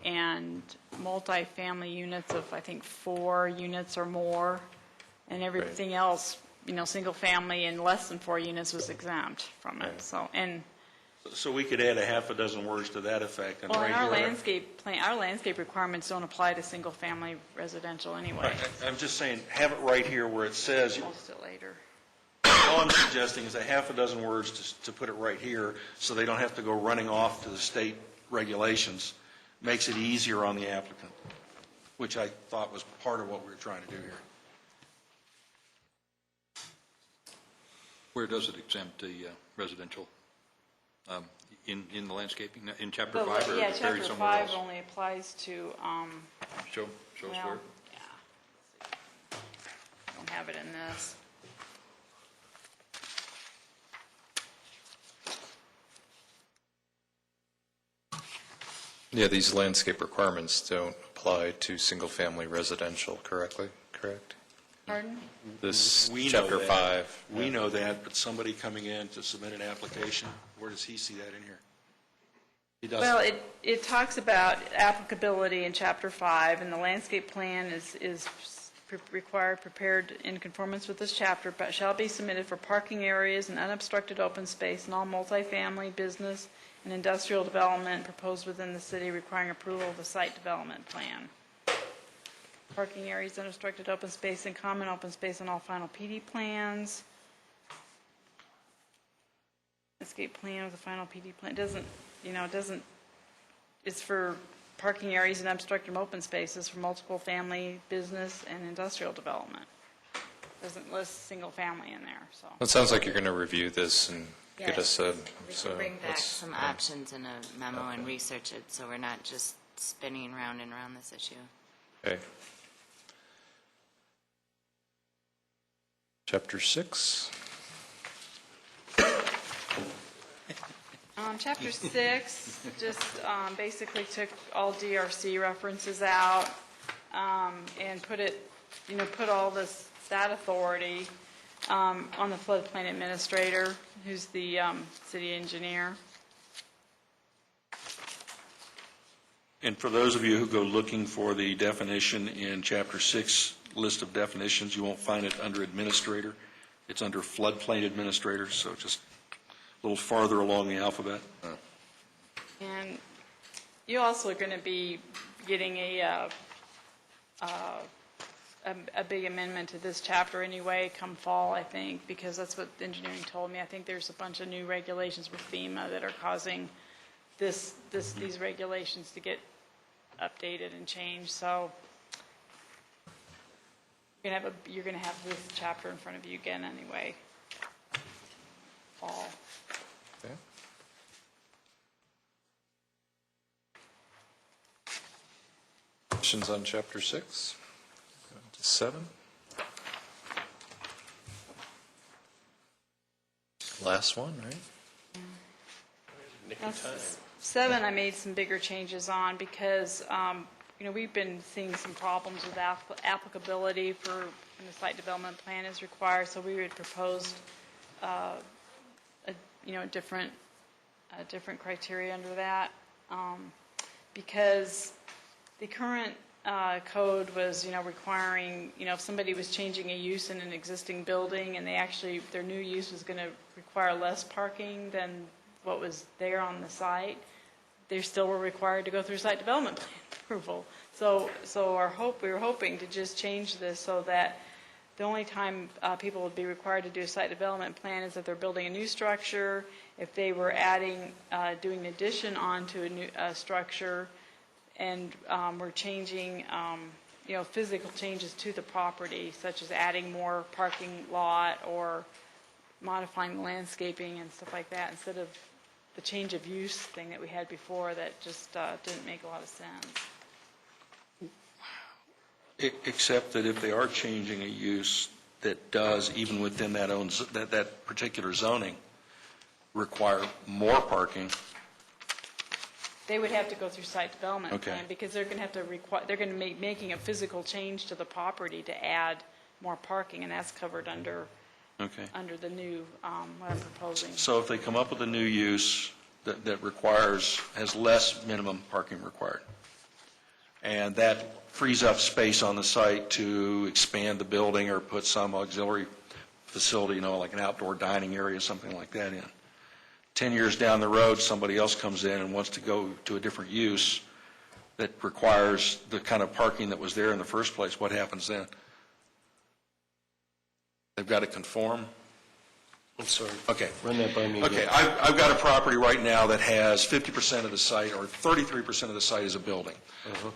and multifamily units of, I think, 4 units or more, and everything else, single family and less than 4 units was exempt from it, so, and... So we could add a half a dozen words to that effect. And Well, right and our here- landscape plan, our landscape requirements don't apply to single-family residential anyway. Right, I'm just saying, have it right here where it says, Post it later. all I'm suggesting is a half a dozen words to put it right here, so they don't have to go running off to the state regulations. Makes it easier on the applicant, which I thought was part of what we were trying to do here. Where does it exempt the residential in the landscaping, in Chapter But, 5 or yeah, buried Chapter somewhere 5 else? only applies to, Show us well, where. yeah. I don't have it in this. Yeah, these landscape requirements don't apply to single-family residential, correct? Pardon? This We know chapter that. 5. We know that, but somebody coming in to submit an application, where does he see that in here? He doesn't. Well, it talks about applicability in Chapter 5, and the landscape plan is required, prepared in conformance with this chapter, but shall be submitted for parking areas and unobstructed open space and all multifamily, business, and industrial development proposed within the city requiring approval of the site development plan. Parking areas, unobstructed open space, and common open space on all final PD plans. Landscape plan with the final PD plan, it doesn't, it's for parking areas and unobstructed open spaces for multiple family, business, and industrial development. Doesn't list single family in there, so. It sounds like you're going to review this and get us a... We so can bring back let's- some options in a memo and research it, so we're not just spinning round and round this issue. Okay. Chapter 6. Chapter 6 just basically took all DRC references out and put all that authority on the floodplain administrator, who's the city engineer. And for those of you who go looking for the definition in Chapter 6 list of definitions, you won't find it under administrator. It's under floodplain administrator, so just a little farther along the alphabet. And you also are going to be getting a big amendment to this chapter anyway, come fall, I think, because that's what engineering told me. I think there's a bunch of new regulations with FEMA that are causing these regulations to get updated and changed. So you're going to have this chapter in front of you again anyway. Fall. Okay. Questions on Chapter 6? Go to 7. Last one, right? That's 7, I made some bigger changes on because, we've been seeing some problems with applicability for when the site development plan is required, so we had proposed different criteria under that. Because the current code was, requiring, if somebody was changing a use in an existing building and their new use was going to require less parking than what was there on the site, they still were required to go through site development plan approval. So we were hoping to just change this so that The only time people would be required to do a site development plan is if they're building a new structure, if they were adding, doing an addition onto a new structure, and we're changing, physical changes to the property, such as adding more parking lot or modifying the landscaping and stuff like that, instead of the change of use thing that we had before that just didn't make a lot of sense. Except that if they are changing a use that does, even within that particular zoning, require more parking, They would have to go through site development Okay. plan, because they're going to have to they're going to be making a physical change to the property to add more parking, and that's covered under the new, what I'm proposing. so if they come up with a new use that has less minimum parking required, and that frees up space on the site to expand the building or put some auxiliary facility, like an outdoor dining area, something like that in. 10 years down the road, somebody else comes in and wants to go to a different use that requires the kind of parking that was there in the first place. What happens then? They've got to conform? I'm sorry. Okay. Run that by me again. Okay, I've got a property right now that has 50% of the site, or 33% of the site is a building.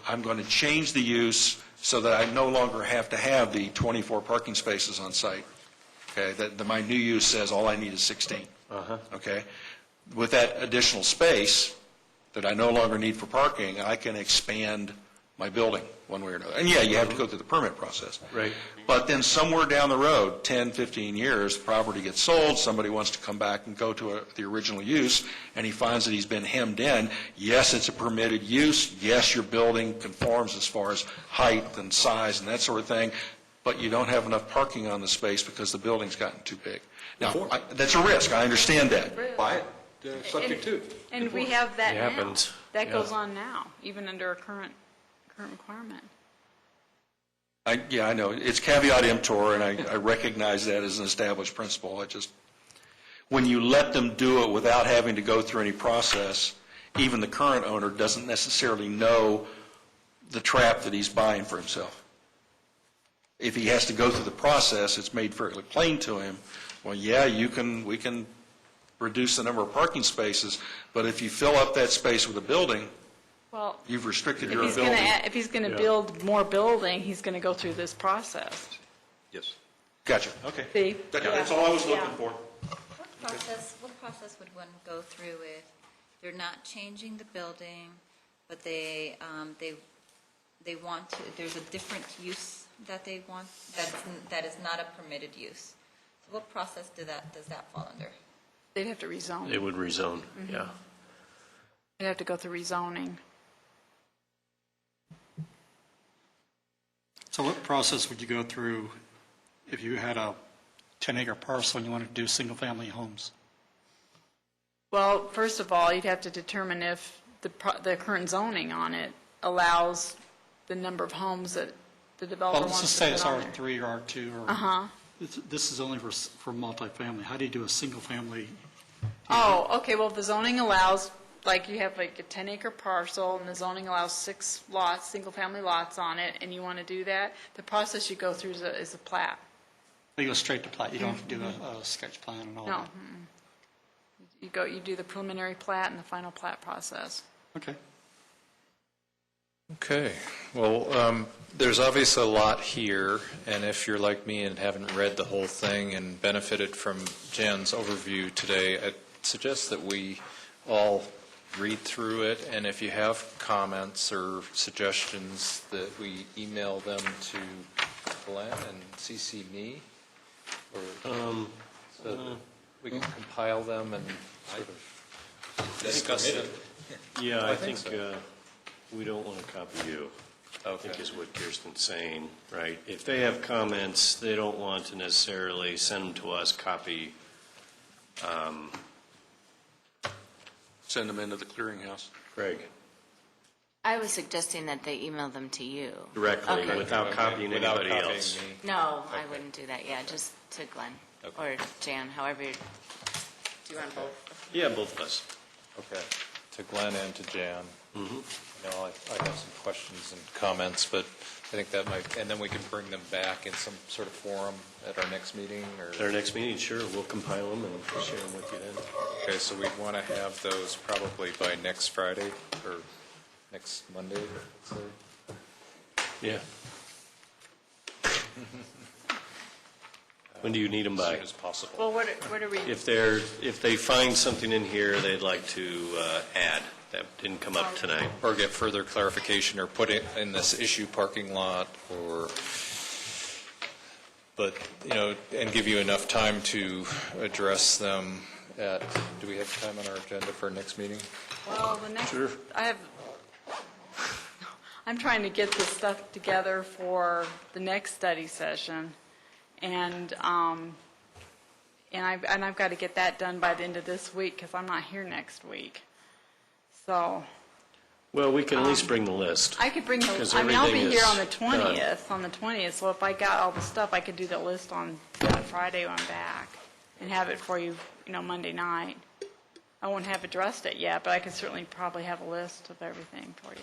I'm going to change the use so that I no longer have to have the 24 parking spaces on site. Okay, my new use says all I need is 16. Okay? With that additional space that I no longer need for parking, I can expand my building one way or another. And yeah, you have to go through the permit process. Right. But then somewhere down the road, 10, 15 years, the property gets sold, somebody wants to come back and go to the original use, and he finds that he's been hemmed in. Yes, it's a permitted use. Yes, your building conforms as far as height and size and that sort of thing, but you don't have enough parking on the space because the building's gotten too big. Now, that's a risk. I understand that. Buy it, subject to. And we have that It now. happens. That goes on now, even under a current requirement. I know. It's caveat emptor, and I recognize that as an established principle. When you let them do it without having to go through any process, even the current owner doesn't necessarily know the trap that he's buying for himself. If he has to go through the process, it's made fairly plain to him. Well, yeah, we can reduce the number of parking spaces, but if you fill up that space with a building, Well, you've restricted if your he's ability. if he's going to build more building, he's going to go through this process. Yes. Gotcha. Okay. See? That's all I was looking for. What process would one go through if they're not changing the building, but they want to, there's a different use that they want, that is not a permitted use? So what process does that fall under? They'd have to rezone. It would rezone, yeah. They'd have to go through rezoning. So what process would you go through if you had a 10-acre parcel and you wanted to do single-family homes? Well, first of all, you'd have to determine if the current zoning on it allows the number of homes that the developer Well, let's wants just to say put it's on there. R3 or R2, or this is only for multifamily. How do you do a single-family? Oh, okay, well, the zoning allows, like, you have like a 10-acre parcel, and the zoning allows 6 lots, single-family lots on it, and you want to do that, the process you go through is a plat. You go straight to plat. You don't have to do a sketch plan and all No. that. You do the preliminary plat and the final plat process. Okay. Okay, well, there's obviously a lot here, and if you're like me and haven't read the whole thing and benefited from Jan's overview today, I'd suggest that we all read through it, and if you have comments or suggestions, that we email them to Glenn and CC me, or so that we can compile them and sort of discuss them. Yeah, I think so. we don't want to copy you, I think is what Kirsten's saying, right? If they have comments, they don't want to necessarily send them to us, copy. Send them into the clearinghouse. Craig, I was suggesting that they email them to you. directly, Okay. without copying Without anybody copying else. me. No, I wouldn't do that, yeah, just to Glenn or Jan, however. Do you want both? Yeah, both of us. Okay, to Glenn and to Jan. I have some questions and comments, but I think that might, and then we can bring them back in some sort of forum at our next meeting, or? At our next meeting, sure, we'll compile them and share them with you then. Okay, so we want to have those probably by next Friday, or next Monday, let's say? Yeah. When do you need them by? As soon as possible. Well, what are we, If they find something in here they'd like to add that didn't come up tonight. Or get further clarification, or put it in this issue parking lot, or, but, and give you enough time to address them at, do we have time on our agenda for our next meeting? well, the next, I'm trying to get this stuff together for the next study session, and I've got to get that done by the end of this week, because I'm not here next week. So, Well, we can at least bring the list. I could bring the, Because I'll be everything here is on the done. 20th, so if I got all the stuff, I could do the list on that Friday when I'm back, and have it for you, Monday night. I won't have addressed it yet, but I could certainly probably have a list of everything for you.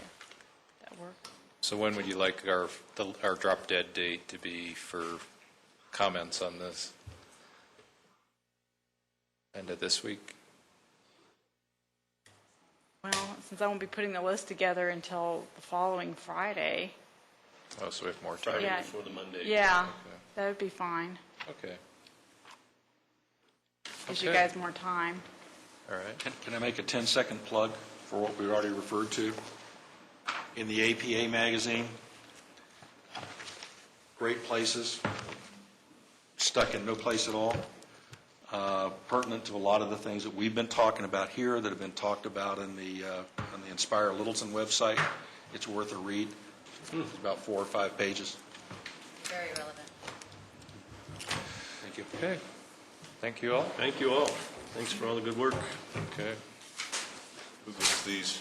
That work? So when would you like our drop dead date to be for comments on this? End of this week? Well, since I won't be putting the list together until the following Friday. Oh, so we have more time. Friday before the Monday. Yeah, Okay. that would be fine. Okay, Gives you Okay. guys more time. all right. Can I make a 10-second plug for what we already referred to? In the APA magazine, great places, stuck in no place at all, pertinent to a lot of the things that we've been talking about here, that have been talked about on the Inspire Littleton website. It's worth a read. It's about 4 or 5 pages. Very relevant. Thank you. Okay, thank you all. Thank you all. Thanks for all the good work. Okay. Who gets these?